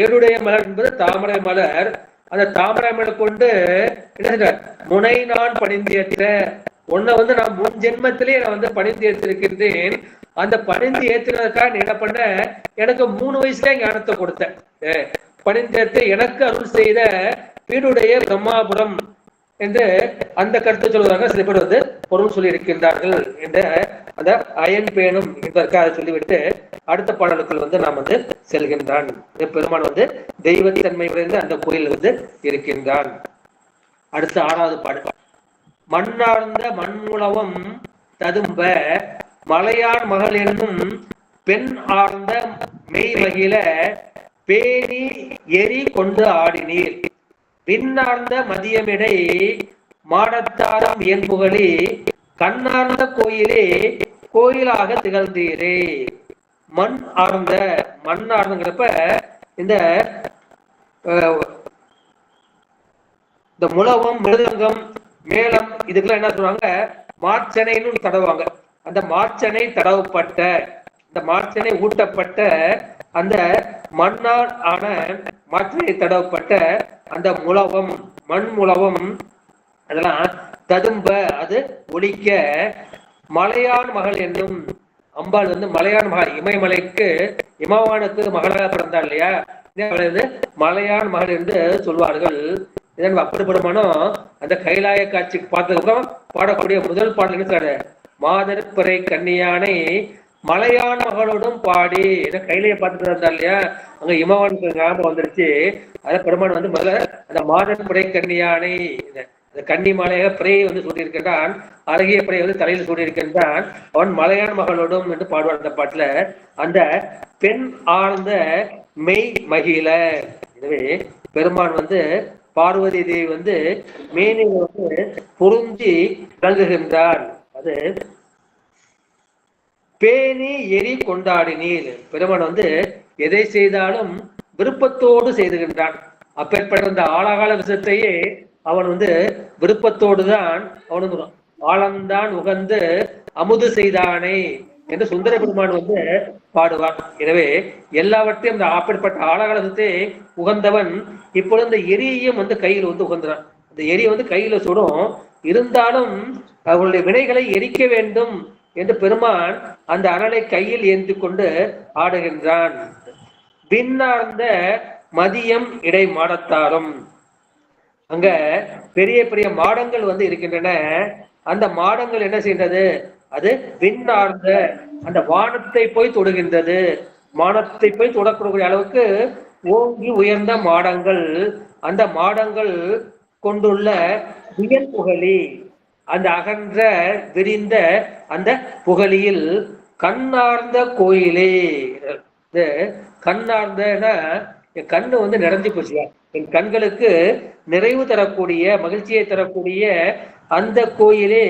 ஏடுடைய மலர் என்பது தாமரை மலர். அந்த தாமரை மலர் கொண்டு என்ன சொல்ற, முனை நான் பணிந்தேற்ற, உன்னை வந்து நான் முன் ஜென்மத்திலேயே நான் வந்து பணிந்து ஏற்றிருக்கின்றேன். அந்த பணிந்து ஏற்றினதுக்காக நீ என்ன பண்ண, எனக்கு 3 வயசுல ஞானத்தை கொடுத்த, பணிந்தேற்று எனக்கு அருள் செய்த பீடுடைய பிரம்மாபுரம் என்று அந்த கருத்து சொல்வதாக சில பேர் வந்து பொருள் சொல்லி இருக்கின்றார்கள் என்ற அந்த அயன் பேணும் என்பதற்காக சொல்லிவிட்டு அடுத்த பாடலுக்குள் வந்து நாம் வந்து செல்கின்றான். பெருமான் வந்து தெய்வத்தன்மை உடைந்த அந்த கோயில் வந்து இருக்கின்றான். அடுத்த 6வது பாடல், மண்ணார்ந்த மண்முழவம் ததும்ப மலையான் மகள் என்னும் பெண் ஆர்ந்த மெய் மகிழ பேணி எரி கொண்டு ஆடினீர், பின்னார்ந்த மதியமிடை மாடத்தாரம் என்புகளி கண்ணார்ந்த கோயிலே கோயிலாக திகழ்ந்தீரே. மண் ஆர்ந்த, மண் ஆர்ந்தங்கிறப்ப இந்த முழவம் மிருதங்கம் மேளம் இதுக்கெல்லாம் என்ன சொல்றாங்க, மார்ச்சனைன்னு தடவுவாங்க. அந்த மார்ச்சனை தடவப்பட்ட, இந்த மார்ச்சனை ஊட்டப்பட்ட அந்த மண்ணால் ஆன மார்ச்சனை தடவப்பட்ட அந்த முழவம், மண் முழவம் அதெல்லாம் ததும்ப அது ஒலிக்க, மலையான் மகள் என்னும் அம்பாள் வந்து மலையான் மகள், இமயமலைக்கு இமவானுக்கு மகளாக பிறந்தாள் இல்லையா, மலையான் மகள் என்று சொல்வார்கள். இதன் அப்படிப்படுமானோ அந்த கைலாய காட்சி பார்த்ததுக்கப்புறம் பாடக்கூடிய முதல் பாடல் என்ன சொல்றாரு, மாதர் பிறை கன்னியானை மலையான் மகளோடும் பாடி, ஏன்னா கையிலேயே பார்த்துட்டு இருந்தா இல்லையா, அங்க இமவானுக்கு ஞாபகம் வந்துருச்சு. அத பெருமான் வந்து முதல்ல அந்த மாதர் பிறை கன்னியானை, அந்த கன்னி மலையாக பிறையை வந்து சூட்டியிருக்கின்றான், அழகிய பிறையை வந்து தலையில் சூட்டியிருக்கின்றான், அவன் மலையான் மகளோடும் என்று பாடுவார் அந்த பாட்டுல. அந்த பெண் ஆழ்ந்த மெய் மகிழ, எனவே பெருமான் வந்து பார்வதி தேவி வந்து மேனில் வந்து பொருந்தி விளங்குகின்றார். அது பேணி எரி கொண்டாடினீர், பெருமான் வந்து எதை செய்தாலும் விருப்பத்தோடு செய்துகின்றான். அப்பேற்பட்ட அந்த ஆழகால விஷயத்தையே அவன் வந்து விருப்பத்தோடு தான் அவனு ஆழந்தான் உகந்து அமுது செய்தானே, என்று சுந்தர பெருமான் வந்து பாடுவார். எனவே எல்லாவற்றையும் இந்த அப்படிப்பட்ட ஆழகாலத்தை உகந்தவன் இப்பொழுது இந்த எரியையும் வந்து கையில் வந்து உகந்தான். இந்த எரி வந்து கையில சுடும், இருந்தாலும் அவர்களுடைய வினைகளை எரிக்க வேண்டும் என்று பெருமான் அந்த அனலை கையில் ஏந்தி கொண்டு ஆடுகின்றான். பின்னார்ந்த மதியம் இடை மாடத்தாரும், அங்க பெரிய பெரிய மாடங்கள் வந்து இருக்கின்றன. அந்த மாடங்கள் என்ன செய்கின்றது? அது விண்ணார்ந்த அந்த வானத்தை போய் தொடுகின்றது. வானத்தை போய் தொடக்கூடிய அளவுக்கு ஓங்கி உயர்ந்த மாடங்கள். அந்த மாடங்கள் கொண்டுள்ள உயர் புகழி, அந்த அகன்ற விரிந்த அந்த புகழியில் கண்ணார்ந்த கோயிலே. கண்ணார்ந்தனா என் கண்ணு வந்து நிறைஞ்சு போச்சியா, என் கண்களுக்கு நிறைவு தரக்கூடிய மகிழ்ச்சியை தரக்கூடிய அந்த கோயிலே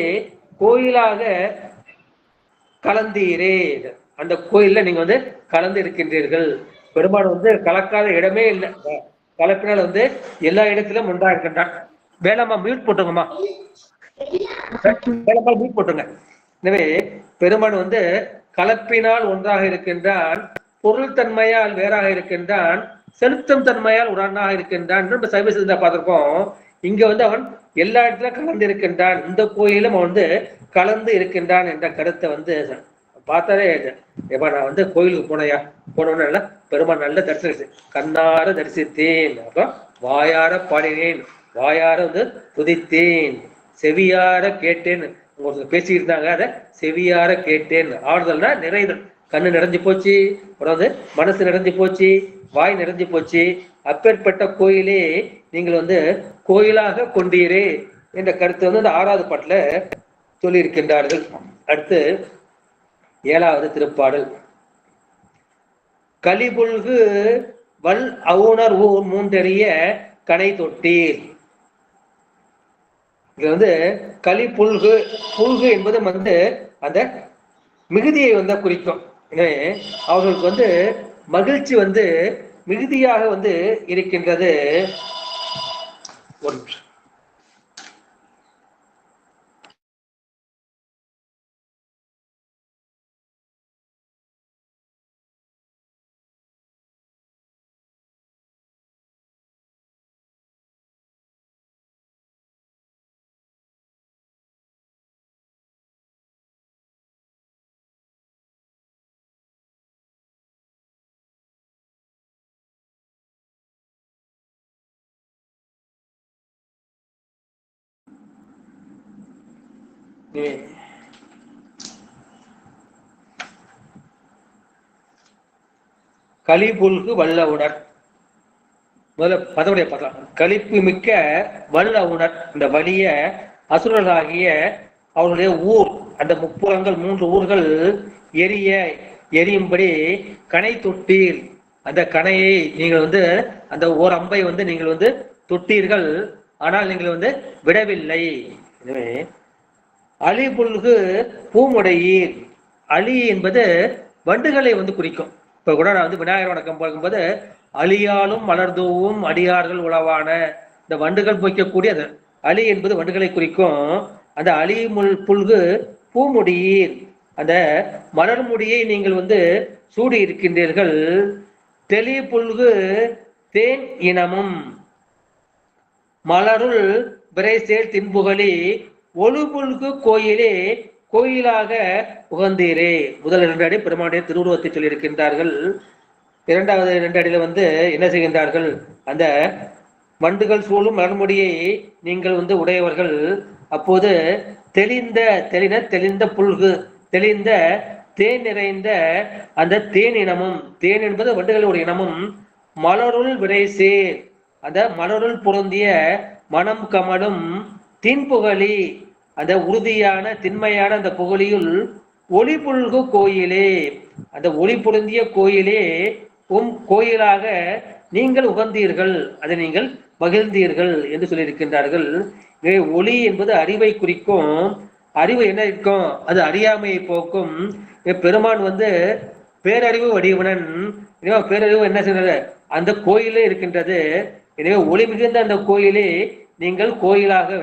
கோயிலாக கலந்தீரே. அந்த கோயில்ல நீங்க வந்து கலந்து இருக்கின்றீர்கள். பெருமாள் வந்து கலக்காத இடமே இல்லை. கலப்பினால் வந்து எல்லா இடத்திலும் ஒன்றா இருக்கின்றான். வேளாமா மியூட் போட்டுங்கம்மா, வேளாமா மியூட் போட்டுங்க. எனவே பெருமான் வந்து கலப்பினால் ஒன்றாக இருக்கின்றான், பொருள் தன்மையால் வேறாக இருக்கின்றான், செலுத்தும் தன்மையால் உடனாக இருக்கின்றான். சைவ சிந்தா பார்த்திருக்கோம். இங்க வந்து அவன் எல்லா இடத்திலும் கலந்து இருக்கின்றான், இந்த கோயிலும் அவன் வந்து கலந்து இருக்கின்றான் என்ற கருத்தை வந்து பார்த்தாலே எப்ப நான் வந்து கோயிலுக்கு போனையா போனோன்னு பெருமான் நல்ல தரிசனம் கண்ணார தரிசித்தேன், அப்புறம் வாயார பாடினேன், வாயார வந்து துதித்தேன், செவியார கேட்டேன். உங்களுக்கு பேசிட்டு இருந்தாங்க, அதை செவியார கேட்டேன். ஆறுதல்னா நிறைதல். கண்ணு நிறைஞ்சு போச்சு, அப்புறம் வந்து மனசு நிறைஞ்சு போச்சு, வாய் நிறைஞ்சு போச்சு. அப்பேற்பட்ட கோயிலே நீங்கள் வந்து கோயிலாக கொண்டீரே என்ற கருத்து வந்து இந்த 6வது பாட்டுல சொல்லி இருக்கின்றார்கள். அடுத்து 7வது திருப்பாடல். கலிபுல்கு வல் அவுணர் ஊர் மூன்றெறிய கனை தொட்டீர். இது வந்து களி புல்கு, புல்கு என்பது வந்து அந்த மிகுதியை வந்து குறிக்கும். எனவே அவர்களுக்கு வந்து மகிழ்ச்சி வந்து மிகுதியாக வந்து இருக்கின்றது. ஒரு நிமிஷம். கலிபுல்கு வல்ல உணர். முதல்ல பதவுடைய பார்க்கலாம். கலிப்பு மிக்க வல்ல உணர், இந்த வலிய அசுரர்களாகிய அவருடைய ஊர், அந்த முப்புறங்கள் 3 ஊர்கள் எரியும்படி கனை தொட்டீர். அந்த கனையை நீங்கள் வந்து அந்த ஓர் அம்பை வந்து நீங்கள் வந்து தொட்டீர்கள், ஆனால் நீங்கள் வந்து விடவில்லை. எனவே அலிபுல்கு பூமுடையீர். அலி என்பது வண்டுகளை வந்து குறிக்கும். இப்ப கூட நான் வந்து விநாயகர் வணக்கம் பார்க்கும்போது அலியாலும் மலர்தூவும் அடியார்கள் உளவான, இந்த வண்டுகள் பொய்க்கக்கூடிய அது அலி என்பது வண்டுகளை குறிக்கும். அந்த அலி புல்கு பூமுடியீர், அந்த மலர்முடியை நீங்கள் வந்து சூடி இருக்கின்றீர்கள். தெளி புல்கு தேன் இனமும் மலருள் விரைசேல் தின்புகழி ஒழுபுல்கு கோயிலே கோயிலாக உகந்தீரே. முதல் 2 அடி பெருமானுடைய திருவுருவத்தை சொல்லியிருக்கின்றார்கள். 2வது 2 அடியில வந்து என்ன செய்கின்றார்கள்? அந்த வண்டுகள் சூழும் மலர்முடியை நீங்கள் வந்து உடையவர்கள். அப்போது தெளிந்த புல்கு, தெளிந்த தேன் நிறைந்த அந்த தேன் இனமும், தேன் என்பது வண்டுகளுடைய இனமும், மலருள் விரைசேர், அந்த மலருள் பொருந்திய மனம் கமலும் தின்புகழி, அந்த உறுதியான திண்மையான அந்த புகழியுள் ஒளி புல்கு கோயிலே, அந்த ஒளி பொருந்திய கோயிலே கோயிலாக நீங்கள் உகந்தீர்கள், அதை நீங்கள் மகிழ்ந்தீர்கள் என்று சொல்லியிருக்கின்றார்கள். ஒளி என்பது அறிவை குறிக்கும். அறிவு என்ன இருக்கும்? அது அறியாமையை போக்கும். பெருமான் வந்து பேரறிவு வடிவனன். பேரறிவு என்ன செய்யறது? அந்த கோயிலே இருக்கின்றது. எனவே ஒளி மிகுந்த அந்த கோயிலே நீங்கள் கோயிலாக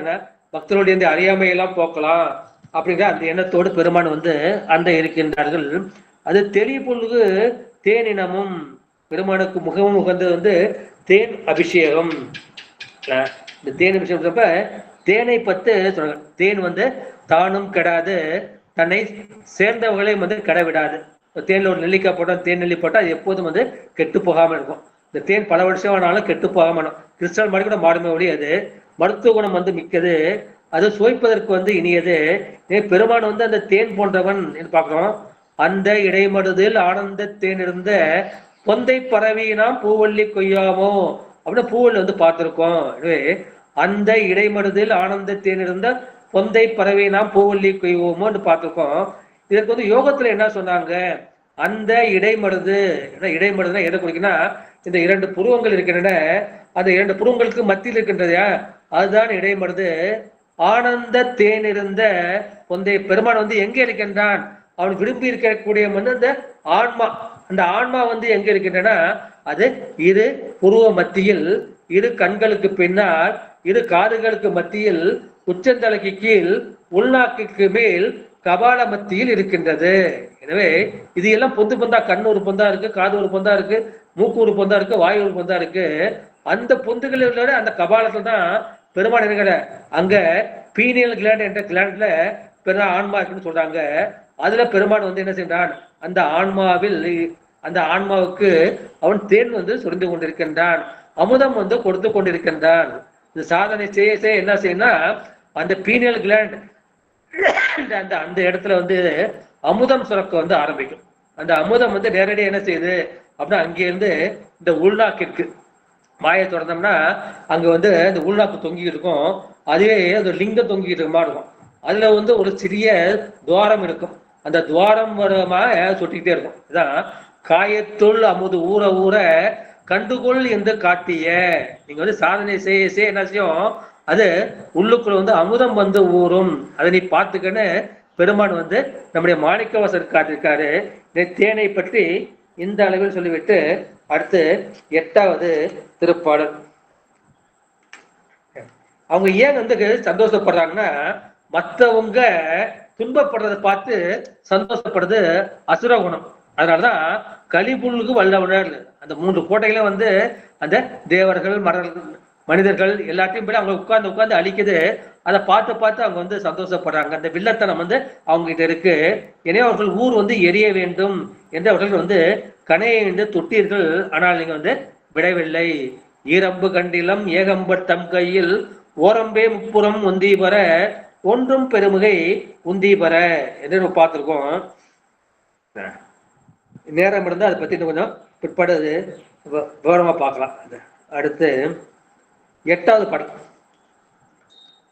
பக்தருடைய இந்த அறியாமையெல்லாம் போக்கலாம் அப்படிங்கிற அந்த எண்ணத்தோடு பெருமான் வந்து அந்த இருக்கின்றார்கள். அது தெளிபொழுது தேனினமும் பெருமானுக்கு முகமும் உகந்தது வந்து தேன் அபிஷேகம். இந்த தேன் அபிஷேகம் தேனை பத்து சொல்றாங்க. தேன் வந்து தானும் கெடாது, தன்னை சேர்ந்தவர்களே வந்து கெட விடாது. தேன்ல ஒரு நெல்லிக்காய் போட்டா, தேன் நெல்லி போட்டா அது எப்போதும் வந்து கெட்டு போகாம இருக்கும். இந்த தேன் பல வருஷம் ஆனாலும் கெட்டு போகாம இருக்கும். கிறிஸ்டல் மாதிரி கூட மாடுமே ஒளி, அது மருத்துவ குணம் வந்து மிக்கது, அது சுவைப்பதற்கு வந்து இனியது. பெருமான் வந்து அந்த தேன் போன்றவன் என்று பார்க்கிறோம். அந்த இடைமடுதில் ஆனந்த தேன் இருந்த பொந்தை பரவினாம் பூவள்ளி கொய்யாமோ அப்படின்னு பூவள்ளி வந்து பார்த்திருக்கோம். எனவே அந்த இடைமடுதில் ஆனந்த தேன் இருந்த பொந்தை பரவினாம் பூவள்ளி கொய்வோமோன்னு பார்த்திருக்கோம். இதற்கு வந்து யோகத்துல என்ன சொன்னாங்க, அந்த இடைமடுது, இடைமடுதுன்னா எதை குறிக்குன்னா, இந்த இரண்டு புருவங்கள் இருக்கின்றன, அந்த இரண்டு புருவங்களுக்கு மத்தியில் இருக்கின்றதையா அதுதான் இடைமடுது. ஆனந்த தேன் இருந்த பொந்தை பெருமான் வந்து எங்கே இருக்கின்றான், அவன் விரும்பி இருக்கக்கூடிய வந்து அந்த ஆன்மா, அந்த ஆன்மா வந்து எங்க இருக்கின்றன, அது இரு புருவ மத்தியில், இரு கண்களுக்கு பின்னால், இரு காதுகளுக்கு மத்தியில், உச்சந்தலைக்கு கீழ், உள்நாக்குக்கு மேல், கபால மத்தியில் இருக்கின்றது. எனவே இது எல்லாம் பொந்து பொந்தா, கண் ஒரு பொந்தா இருக்கு, காது ஒரு பொந்தா இருக்கு, மூக்கு ஒரு பொந்தா இருக்கு, வாயு ஒரு பொந்தா இருக்கு. அந்த பொந்துகளோட அந்த கபாலத்துல தான் பெருமான் இருக்கிற அங்க பீனியல் கிளாண்ட் என்ற கிளாண்ட்ல பெருமா ஆன்மா இருக்குன்னு சொல்றாங்க. அதுல பெருமான் வந்து என்ன செய்யறான், அந்த ஆன்மாவில், அந்த ஆன்மாவுக்கு அவன் தேன் வந்து சுரிந்து கொண்டிருக்கின்றான், அமுதம் வந்து கொடுத்து கொண்டிருக்கின்றான். இந்த சாதனை செய்ய செய்ய என்ன செய்யணும்னா, அந்த பீனியல் கிளாண்ட் அந்த அந்த இடத்துல வந்து அமுதம் சுரக்க வந்து ஆரம்பிக்கும். அந்த அமுதம் வந்து நேரடியாக என்ன செய்யுது அப்படின்னா, அங்கிருந்து இந்த உள்நாக்கிற்கு மாயை தொடர்ந்தோம்னா அங்க வந்து இந்த உள்நாக்கு தொங்கிட்டு இருக்கும், அதுவே அந்த லிங்கம் தொங்கிட்டு இருக்க மாதிரி இருக்கும். அதுல வந்து ஒரு சிறிய துவாரம் இருக்கும், அந்த துவாரம் மூலமா சொட்டிக்கிட்டே இருக்கும். இதான் காயத்துள் அமுது ஊற ஊற கண்டுகொள் என்று காட்டிய. நீங்க வந்து சாதனை செய்ய செய்ய என்ன செய்யும், அது உள்ளுக்குள்ள வந்து அமுதம் வந்து ஊறும், அதை நீ பார்த்துக்கன்னு பெருமான் வந்து நம்முடைய மாணிக்கவாசர் காட்டியிருக்காரு. தேனை பற்றி இந்த அளவில் சொல்லிவிட்டு அடுத்து 8வது திருப்பாடல். அவங்க ஏன் வந்து சந்தோஷப்படுறாங்கன்னா, மற்றவங்க துன்பப்படுறதை பார்த்து சந்தோஷப்படுறது அசுர குணம். அதனாலதான் கலிபுல்கு வல்லவனர், அந்த 3 கோட்டைகளும் வந்து அந்த தேவர்கள் மனிதர்கள் எல்லாத்தையும் போய் அவங்க உட்கார்ந்து உட்கார்ந்து அழிக்குது. அதை பார்த்து பார்த்து அவங்க வந்து சந்தோஷப்படுறாங்க. அந்த வில்லத்தனம் வந்து அவங்க கிட்ட இருக்கு. எனவே அவர்கள் ஊர் வந்து எரிய வேண்டும் என்று அவர்கள் வந்து கனையை வந்து தொட்டீர்கள், ஆனால் நீங்க வந்து விடவில்லை. ஈரம்பு கண்டிலம் ஏகம்பர் தம் கையில் ஓரம்பே முப்புறம் உந்தி பெற ஒன்றும் பெருமுகை உந்தி பெற என்று நம்ம பார்த்திருக்கோம். நேரம் இருந்தால் அதை பத்தி இன்னும் கொஞ்சம் பிற்பாடு விவரமா பார்க்கலாம். அடுத்து 8வது பாட்டு.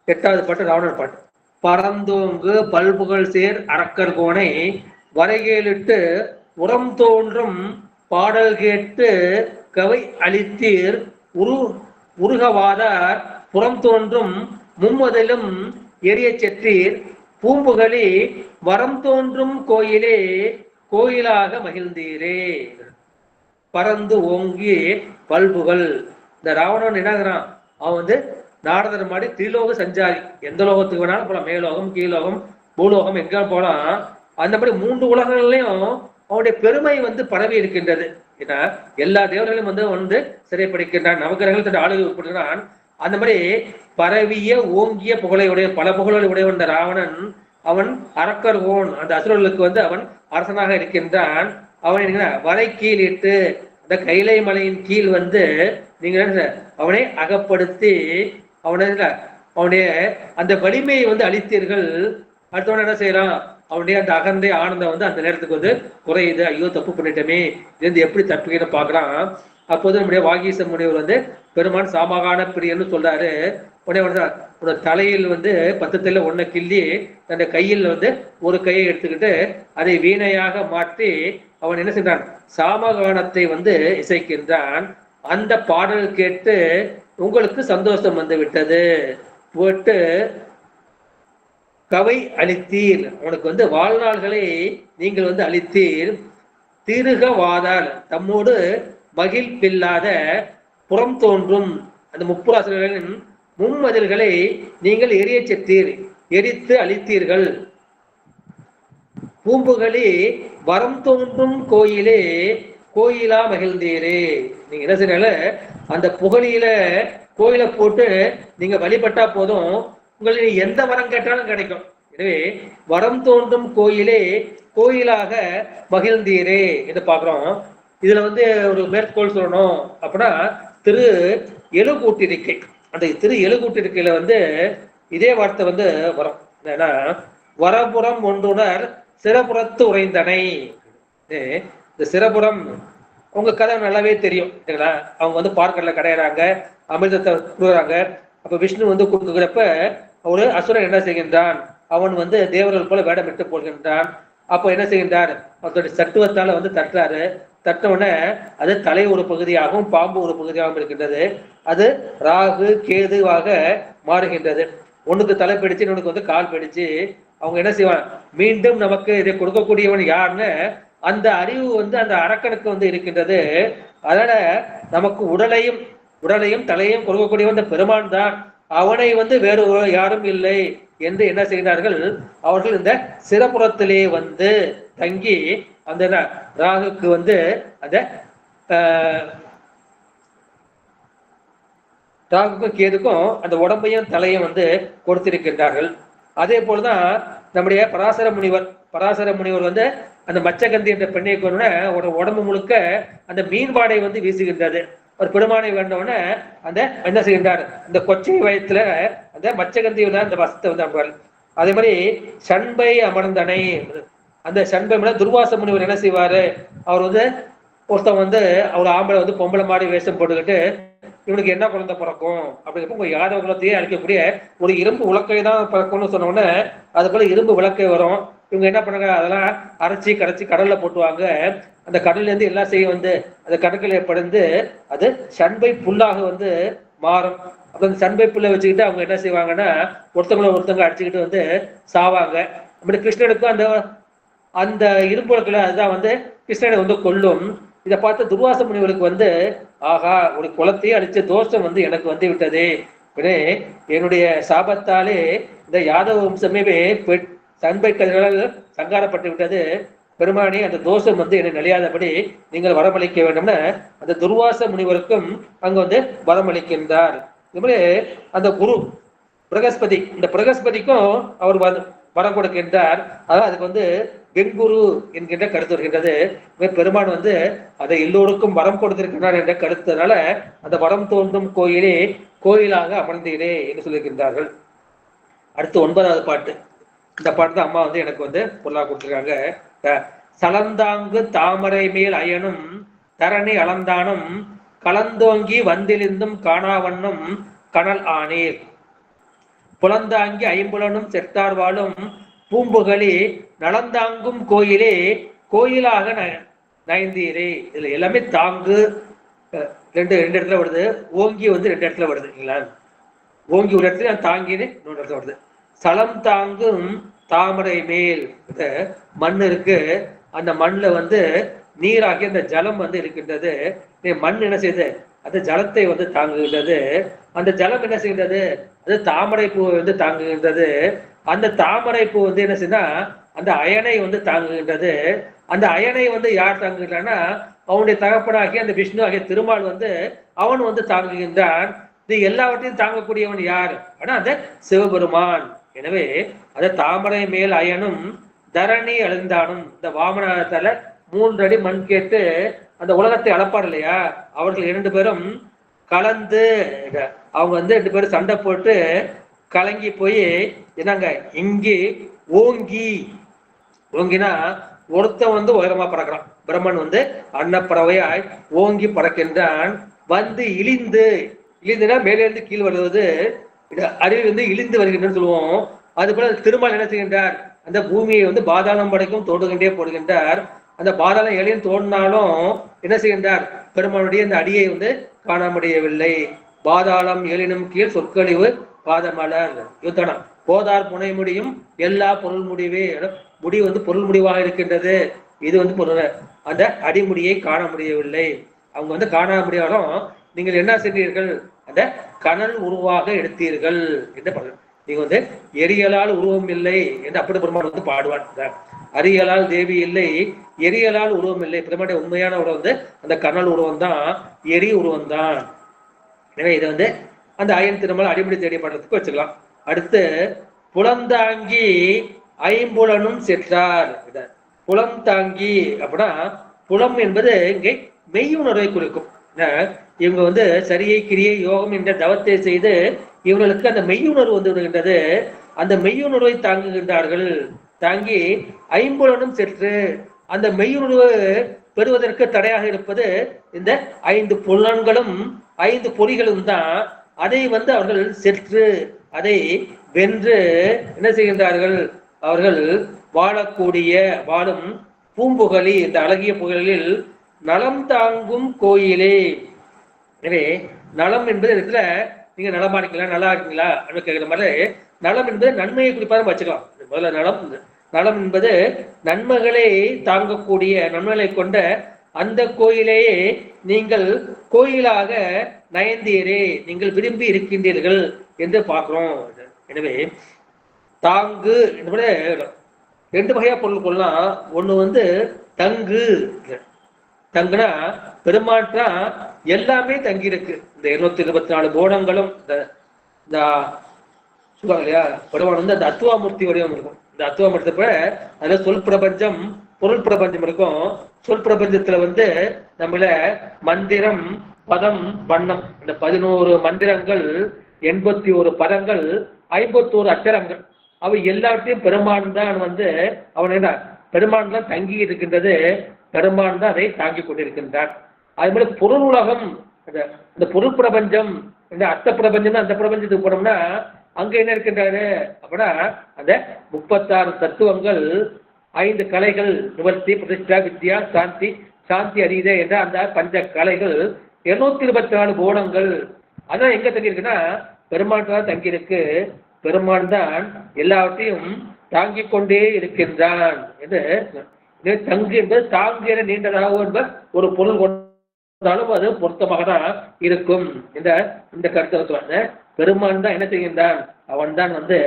8வது பாட்டு ராவணர் பாட்டு. பரந்தோங்கு பல்புகள் சேர் அரக்கர் கோனை வரைகேலிட்டு உரம் தோன்றும் பாடல் கேட்டு கவை அளித்தீர் உருகவாதார் புறம் தோன்றும் மும்மதிலும் எரிய செற்றீர் பூம்புகளி வரம் தோன்றும் கோயிலே கோயிலாக மகிழ்ந்தீரே. பறந்து ஓங்கி பல்புகள். இந்த ராவணன் என்னங்கிறான், அவன் வந்து நாரதர் மாதிரி திரிலோக சஞ்சாரி, எந்த லோகத்துக்கு வேணாலும் போலாம், மேலோகம் கீழோகம் பூலோகம் எங்க போலாம். அந்த மாதிரி 3 உலகங்கள்லயும் அவனுடைய பெருமை வந்து பரவி இருக்கின்றது. ஏன்னா எல்லா தேவர்களையும் வந்து சிறைப்படுகின்றான், நவகிரகங்கள் தன் ஆளுகை உட்படுகிறான். அந்த மாதிரி பரவிய ஓங்கிய புகழையுடைய பல புகழை உடைய வந்த ராவணன், அவன் அரக்கர் ஓன், அந்த அசுரர்களுக்கு வந்து அவன் அரசனாக இருக்கின்றான். அவன் வரை கீழிட்டு அந்த கைலை மலையின் கீழ் வந்து நீங்க அவனை அகப்படுத்தி அவனுடைய அந்த வலிமையை வந்து அளித்தீர்கள். அடுத்தவன் என்ன செய்யறான், அவனுடைய அந்த அகந்தை ஆனந்தம் வந்து அந்த நேரத்துக்கு வந்து குறையுது. ஐயோ தப்பு பண்ணிட்டோமே, இது எப்படி தப்புக்கிற பாக்குறான். அப்போது நம்முடைய வாகீச முனிவர் வந்து பெருமான் சாமகான பிரியன்னு சொல்றாரு. உடனே தலையில் வந்து 10 தலை 1 கிள்ளி தன்னுடைய கையில் வந்து ஒரு கையை எடுத்துக்கிட்டு அதை வீணையாக மாற்றி அவன் என்ன செய்றான், சாமகானத்தை வந்து இசைக்கின்றான். அந்த பாடல் கேட்டு உங்களுக்கு சந்தோஷம் வந்து விட்டது, போட்டு கவை அளித்தீர், உனக்கு வந்து வாழ்நாள்களை நீங்கள் வந்து அளித்தீர். திருகவாதால் தம்மோடு மகிழ்பில்லாத புறம் தோன்றும் அந்த முப்புராசுரர்களின் மும்மதில்களை நீங்கள் எரிய செற்றீர், எரித்து அளித்தீர்கள். பூம்புகளி வரம் தோன்றும் கோயிலே கோயிலா மகிழ்ந்தீரே. நீங்க என்ன செய்யல, அந்த புகழியில கோயில போட்டு நீங்க வழிபட்டா போதும், உங்களுக்கு எந்த வரம் கேட்டாலும் கிடைக்கும். எனவே வரம் தோன்றும் கோயிலே கோயிலாக மகிழ்ந்தீரே என்று பாக்குறோம். இதுல ஒரு மேற்கோள் சொல்லணும் அப்படின்னா, திரு எழுகூட்டிருக்கை, அந்த திரு எழுகூட்டிருக்கையில இதே வார்த்தை வரும். ஏன்னா வரபுறம் ஒன்றுணர் சிறபுறத்து உறைந்தனை. இந்த சிறபுறம் உங்க கதை நல்லாவே தெரியும். அவங்க பார்க்கடல கடையிறாங்க, அமிர்தத்தை கொடுக்குறாங்க. அப்ப விஷ்ணு கொடுக்குறப்ப ஒரு அசுரன் என்ன செய்கின்றான், அவன் தேவர்கள் போல வேடமிட்டு போகின்றான். அப்போ என்ன செய்கின்றார், அவருடைய சட்டுவத்தால தட்டுறாரு. தட்டவுடனே அது தலை ஒரு பகுதியாகவும் பாம்பு ஒரு பகுதியாகவும் இருக்கின்றது. அது ராகு கேதுவாக மாறுகின்றது. ஒண்ணுக்கு தலை பிடிச்சு இன்னொன்னுக்கு கால் பிடிச்சு அவங்க என்ன செய்வான், மீண்டும் நமக்கு இதை கொடுக்கக்கூடியவன் யாருன்னு அந்த அறிவு அந்த அரக்கனுக்கு இருக்கின்றது. அதனால நமக்கு உடலையும் தலையும் கொடுக்கக்கூடியவன் இந்த பெருமான் தான், அவனை வேறு யாரும் இல்லை என்று என்ன செய்கிறார்கள், அவர்கள் இந்த சிறப்புறத்திலே தங்கி அந்த ராகுக்கு அந்த ராகுக்கும் கேதுக்கும் அந்த உடம்பையும் தலையும் கொடுத்திருக்கின்றார்கள். அதே போலதான் நம்முடைய பராசர முனிவர் அந்த மச்சகந்தி என்ற பெண்ணை கொண்ட உடம்பு முழுக்க அந்த மீன்பாடை வீசுகின்றது. ஒரு பெருமானை வேண்டவுடனே அந்த என்ன செய்கின்றார், அந்த கொச்சை வயத்துல அந்த மச்சகந்தி அந்த வசத்தை அனுப்புவார். அதே மாதிரி சண்பை அமர்ந்தனை, அந்த சண்பை துர்வாச முனிவர் என்ன செய்வாரு, அவர் ஒருத்தன் அவர் ஆம்பளை பொம்பளை மாதிரி வேஷம் போட்டுக்கிட்டு இவனுக்கு என்ன குழந்தை பிறக்கும் அப்படிங்கிறப்ப உங்க யாதவ குலத்தையே அழிக்கக்கூடிய ஒரு இரும்பு உலக்கை தான் பிறக்கும்னு சொன்ன உடனே அது போல இரும்பு விளக்கை வரும். இவங்க என்ன பண்ணாங்க, அதெல்லாம் அரைச்சி கரைச்சி கடல்ல போட்டுவாங்க. அந்த கடல்ல இருந்து எல்லாம் செய்ய அந்த கடற்கரை படைந்து அது சண்பை புல்லாக மாறும். அப்ப அந்த சண்பை புல்லை வச்சுக்கிட்டு அவங்க என்ன செய்வாங்கன்னா ஒருத்தவங்க அடிச்சுக்கிட்டு சாவாங்க. அப்படி கிருஷ்ணனுக்கும் அந்த அந்த இரும்பு விளக்குல அதுதான் கிருஷ்ணனை கொல்லும். இதை பார்த்து துர்வாச முனிவருக்கு ஆகா, ஒரு குலத்தையே அழிச்ச தோஷம் எனக்கு விட்டது. என்னுடைய சாபத்தாலே இந்த யாதவ வம்சமே சண்பை கதிரால் சங்காரப்பட்டு விட்டது. பெருமானே, அந்த தோஷம் என்னை நலியாதபடி நீங்கள் வரமளிக்க வேண்டும்னு அந்த துர்வாச முனிவருக்கும் அங்க வரமளிக்கின்றார். இது மாதிரி அந்த குரு பிரகஸ்பதி, இந்த பிரகஸ்பதிக்கும் அவர் வரம் கொடுக்கின்றார். அதாவது அதுக்கு வெண்குரு என்கின்ற கருத்து வருகின்றது. பெருமான் அதை எல்லோருக்கும் வரம் கொடுத்திருக்கிறார் என்ற கருத்துனால அந்த வரம் தோன்றும் கோயிலே கோயிலாக அமர்ந்தீரே என்று சொல்லியிருக்கின்றார்கள். அடுத்து 9வது பாட்டு. இந்த பாட்டு தான் அம்மா எனக்கு பொருளாக கொடுத்திருக்காங்க. சலந்தாங்கு தாமரை மேல் அயனும் தரணி அளந்தானும் கலந்தோங்கி வந்திலிருந்தும் காணாவண்ணும் கனல் ஆனீர் புலந்தாங்கி ஐம்புலனும் செத்தார் வாழும் பூம்புகளி நலந்தாங்கும் கோயிலே கோயிலாக நயந்தீரே. இதுல எல்லாமே தாங்கு ரெண்டு இடத்துல வருது, ஓங்கி 2 இடத்துல வருது இல்லைங்களா. ஓங்கி ஒரு இடத்துல, தாங்கின்னு இன்னொரு இடத்துல வருது. சலம் தாங்கும் தாமரை மேல் மண் இருக்கு, அந்த மண்ணுல நீராகி அந்த ஜலம் இருக்கின்றது. மண் என்ன செய்யுது, அந்த ஜலத்தை தாங்குகின்றது. அந்த ஜலம் என்ன செய்கின்றது, அது தாமரை பூ தாங்குகின்றது. அந்த தாமரை பூ என்ன செய்யுன்னா அந்த அயனை தாங்குகின்றது. அந்த அயனை யார் தாங்குகின்றான்னா அவனுடைய தகப்பனாகிய அந்த விஷ்ணு ஆகிய திருமால் அவன் தாங்குகின்றான். இது எல்லாவற்றையும் தாங்கக்கூடியவன் யார் ஆனா அந்த சிவபெருமான். எனவே அந்த தாமரை மேல் அயனும் தரணி அழிந்தானும், இந்த வாமனத்தால 3 அடி மண் கேட்டு அந்த உலகத்தை அளப்பார் இல்லையா, அவர்கள் 2 பேரும் கலந்து அவங்க 2 பேரும் சண்டை போட்டு கலங்கி போய் என்னங்க இங்கே ஓங்கினா ஒருத்தன் உயரமா பறக்கிறான். பிரம்மன் அன்னப்பறவையாய் ஓங்கி பறக்கின்றான். இழிந்துனா மேலே இருந்து கீழ் வருவது அறிவு இழிந்து வருகின்றன்னு சொல்லுவோம். அது போல திருமால் என்ன செய்கின்றார், அந்த பூமியை பாதாளம் படைக்கும் தோடுகின்றே போடுகின்றார். அந்த பாதாளம் எளியும் தோண்டினாலும் என்ன செய்கின்றார், பெருமானுடைய அந்த அடியை காண முடியவில்லை. பாதாளம் எழினும் கீழ் சொற்கழிவு பாதமலர் யுத்தனம் போதார் புனை முடியும் எல்லா பொருள் முடிவே. முடி பொருள் முடிவாக இருக்கின்றது. இது பொருள் அந்த அடிமுடியை காண முடியவில்லை. அவங்க காண முடியாலும் நீங்கள் என்ன செய்தீர்கள், அந்த கனல் உருவாக எடுத்தீர்கள் என்று நீங்க எரியலால் உருவம் இல்லை என்று அப்படி பெருமாள் பாடுவான். அரியலால் தேவி இல்லை, எரியலால் உருவம் இல்லை. பெருமானுடைய உண்மையான உருவம் வந்து அந்த கனல் உருவம் தான், எரி உருவம் தான். எனவே இதை வந்து அந்த ஐயன் திருமலை அடிப்படை தேடி பண்றதுக்கு வச்சுக்கலாம். அடுத்து புலந்தாங்கி ஐம்புலனும் செற்றார். புலம் தாங்கி அப்படின்னா புலம் என்பது இங்கே மெய்யுணர்வை குறிக்கும். இவங்க வந்து சரியை கிரியை யோகம் என்ற தவத்தை செய்து இவர்களுக்கு அந்த மெய்யுணர்வு வந்து விடுகின்றது. அந்த மெய்யுணர்வை தாங்குகின்றார்கள். தாங்கி ஐம்புலனும் செற்று அந்த மெய்யுணர்வு பெறுவதற்கு தடையாக இருப்பது இந்த 5 புலன்களும் 5 பொறிகளும் தான். அதை வந்து அவர்கள் செற்று அதை வென்று என்ன செய்கின்றார்கள்? அவர்கள் வாழக்கூடிய வாழும் பூம்புகழி, இந்த அழகிய புகழில் நலம் தாங்கும் கோயிலே. எனவே நலம் என்பது இடத்துல நீங்க நலமா இருக்கீங்களா, நல்லா இருக்கீங்களா அப்படின்னு கேட்கிற மாதிரி நலம் என்பது நன்மையை குறிப்பாக வச்சுக்கலாம். முதல்ல நலம் என்பது நன்மைகளை தாங்கக்கூடிய நன்மைகளை கொண்ட அந்த கோயிலேயே நீங்கள் கோயிலாக நயந்தீரே, நீங்கள் விரும்பி இருக்கின்றீர்கள் என்று பார்க்கிறோம். எனவே தாங்கு என்பது 2 வகையா பொருள் கொள்ளலாம். ஒண்ணு வந்து தங்கு. தங்குனா பெருமாற்றா எல்லாமே தங்கி இருக்கு. இந்த 224 போனங்களும் இந்த சொல்லுவாங்க இல்லையா, பெருமான் வந்து அந்த அத்துவாமூர்த்தி வடிவம் இருக்கும். இந்த அத்துவாமூர்த்தி அதுல சொல் பிரபஞ்சம் பொருள் பிரபஞ்சம் இருக்கும். சொல் பிரபஞ்சத்துல வந்து நம்மள மந்திரம் பதம் வண்ணம் இந்த 11 மந்திரங்கள் 81 பதங்கள் 51 அச்சரங்கள் அவை எல்லாத்தையும் பெருமான் தான் வந்து அவன் என்ன பெருமான் தான் தங்கி இருக்கின்றது. பெருமான் தான் அதை தாங்கி கொண்டிருக்கின்றார். அது மாதிரி பொருள் உலகம், இந்த பொருள் பிரபஞ்சம், இந்த அர்த்த பிரபஞ்சம் அந்த பிரபஞ்சத்துக்கு போனோம்னா அங்க என்ன இருக்கின்றாரு அப்படின்னா அந்த 36 தத்துவங்கள் 5 கலைகள் நிவர்த்தி பிரதிஷ்டா வித்யா சாந்தி சாந்தி அறித என்ற அந்த பஞ்ச கலைகள் 224 போனங்கள் அதான் எங்க தங்கி இருக்குன்னா பெருமான் தான் தங்கி இருக்கு. பெருமான் தான் எல்லாவற்றையும் தாங்கிக் கொண்டே இருக்கின்றான் என்று தங்கு என்பது தாங்கிற நீண்டதாக என்பது ஒரு பொருள் கொண்டாலும் அது பொருத்தமாக தான் இருக்கும். இந்த கருத்து பெருமான் தான் என்ன செய்கின்றான், அவன் தான் வந்து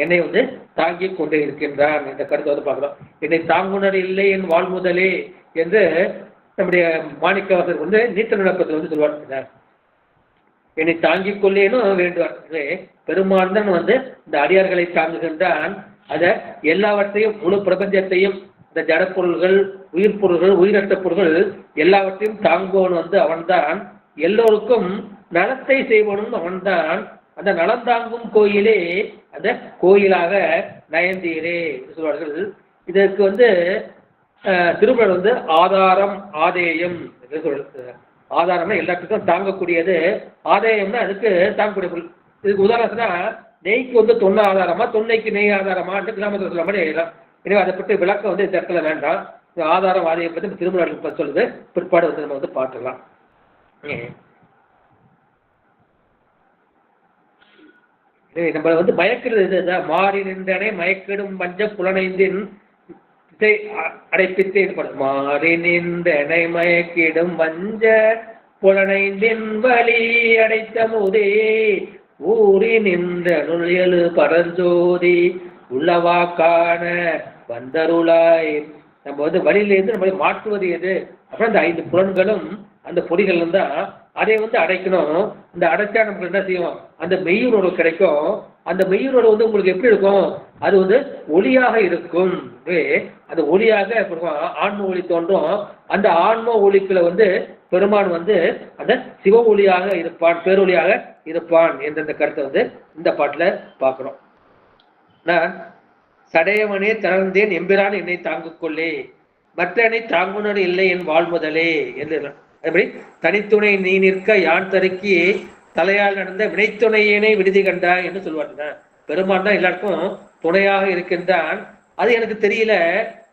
என்னை வந்து தாங்கிக் கொண்டே இருக்கின்றான் என்ற கருத்தை வந்து பார்க்கிறோம். என்னை தாங்குனர் இல்லை என் வாழ்முதலே என்று நம்முடைய மாணிக்கவாசகர் வந்து நீத்த நடப்பத்தில் வந்து சொல்வார். என்னை தாங்கிக் கொள்ளேனும் வேண்டுவார். பெருமான் தான் வந்து இந்த அடியார்களை தாங்குகின்றான். அத எல்லாவற்றையும் முழு பிரபஞ்சத்தையும் இந்த ஜடப்பொருள்கள் உயிர் பொருள்கள் உயிரற்ற பொருள்கள் எல்லாவற்றையும் தாங்குவன் வந்து அவன்தான். எல்லோருக்கும் நலத்தை செய்வனும் அவன்தான். அந்த நலம் தாங்கும் கோயிலே அந்த கோயிலாக நயந்தீரே சொல்வார்கள். இதற்கு வந்து திருமணம் வந்து ஆதாரம் ஆதேயம் என்று சொல்றது. ஆதாரம்னா எல்லாத்துக்கும் தாங்கக்கூடியது, ஆதாயம்னா அதுக்கு தாங்கக்கூடிய பொருள். இதுக்கு உதாரணத்துனா நெய்க்கு வந்து தொன்ன ஆதாரமா தொன்னைக்கு நெய் ஆதாரமா கிராமத்தில் சொல்ல மாதிரி எழுதலாம். எனவே அதை பற்றி விளக்கம் வந்து இந்த இடத்துல வேண்டாம். ஆதாரம் ஆதாயம் பற்றி திருமணம் சொல்லுது, பிற்பாடு வந்து நம்ம வந்து பார்த்துக்கலாம். நம்ம வந்து மயக்கிறது இதுதான். மாறி நின்றனை மயக்கிடும் பஞ்ச புலனைந்தின் அடைப்பித்து மாறி நின்றனை மயக்கிடும் வஞ்ச புலனைந்தின் வழி அடைத்த முதே ஊறி நின்ற நுழையலு பரஞ்சோதி உள்ளவா காண வந்தருளாய். நம்ம வந்து வழியிலேருந்து நம்ம மாற்றுவது எது அப்புறம் இந்த 5 புலன்களும் அந்த பொடிகள் இருந்தா அதை வந்து அடைக்கணும். இந்த அடைச்சா நமக்கு என்ன செய்யும், அந்த மெய்யுணர்வு கிடைக்கும். அந்த மெய்யுணர்வு வந்து உங்களுக்கு எப்படி இருக்கும், அது வந்து ஒளியாக இருக்கும். அந்த ஒளியாக ஆன்ம ஒளி தோன்றும். அந்த ஆன்ம ஒளிக்குள்ள வந்து பெருமான் வந்து அந்த சிவ ஒளியாக இருப்பான், பேரொளியாக இருப்பான் என்ற கருத்தை வந்து இந்த பாட்டுல பார்க்கிறோம். நான் சடையவனே திறந்தேன் எம்பிரான் என்னை தாங்கிக் கொள்ளே மற்றனை தாங்குனர் இல்லை என் வாழ்முதலே என்று. அப்படி தனித்துணை நீ நிற்க யான் தருக்கி தலையால் நடந்த வினைத்துணையேனை விடுதி கண்டாய் என்று சொல்வாங்க. பெருமான் தான் எல்லாருக்கும் துணையாக இருக்கின்றான். அது எனக்கு தெரியல,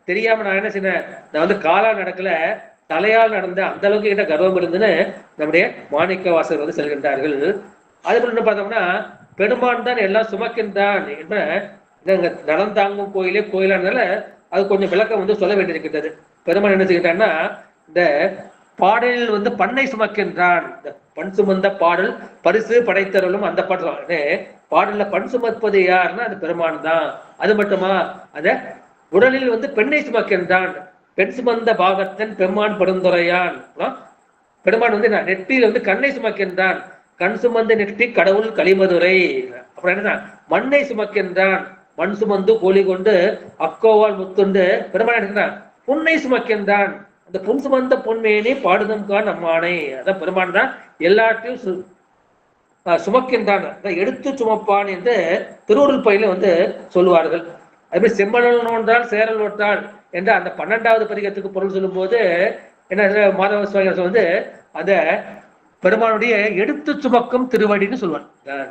தெரியாம நான் என்ன செய்ய, நான் வந்து காலால் நடக்கல தலையால் நடந்த அந்த அளவுக்கு கிட்ட கர்வம் இருந்துன்னு நம்முடைய மாணிக்க வாசகர் வந்து செல்கின்றார்கள். அதுபோல என்ன பார்த்தோம்னா பெருமான் தான் எல்லாம் சுமக்கின்றான் என்ற நலம் தாங்கும் கோயிலே கோயிலானால அது கொஞ்சம் விளக்கம் வந்து சொல்ல வேண்டியிருக்கின்றது. பெருமான் என்ன செய்கின்றான்னா இந்த பாடலில் வந்து பண்ணை சுமக்கின்றான். இந்த பண் சுமந்த பாடல் பரிசு படைத்தரலும் அந்த பாடல் பாடல்ல பண் சுமப்பது யாருன்னா அது பெருமான் தான். அது மட்டுமா அத உடலில் வந்து பெண்ணை சுமக்கின்றான். பெண் சுமந்த பாகத்தன் பெம்மான் படுந்துரையான். பெருமான் வந்து நெற்றியில் வந்து கண்ணை சுமக்கின்றான். கண் சுமந்த நெற்றி கடவுள் களிமதுரை. அப்புறம் என்ன, மண்ணை சுமக்கின்றான். மண் சுமந்து கோழி கொண்டு அக்கோவால் முத்துண்டு பெருமான் இருக்கிறான். புண்ணை சுமக்கின்றான். அந்த புன் சுமந்த பொன்மேனி பாடுதம்கான் அம்மானை. அதான் பெருமான் தான் எல்லாத்தையும் சுமக்கின்றான், எடுத்து சுமப்பான் என்று திருவருள் பயில வந்து சொல்லுவார்கள். அதுமாதிரி செம்மணல் நோன்றால் சேரல் ஒட்டால் என்ற அந்த 12வது பதிகத்துக்கு பொருள் சொல்லும் போது என்ன மாதவ சுவாமி வந்து அந்த பெருமானுடைய எடுத்து சுமக்கும் திருவடின்னு சொல்வார்.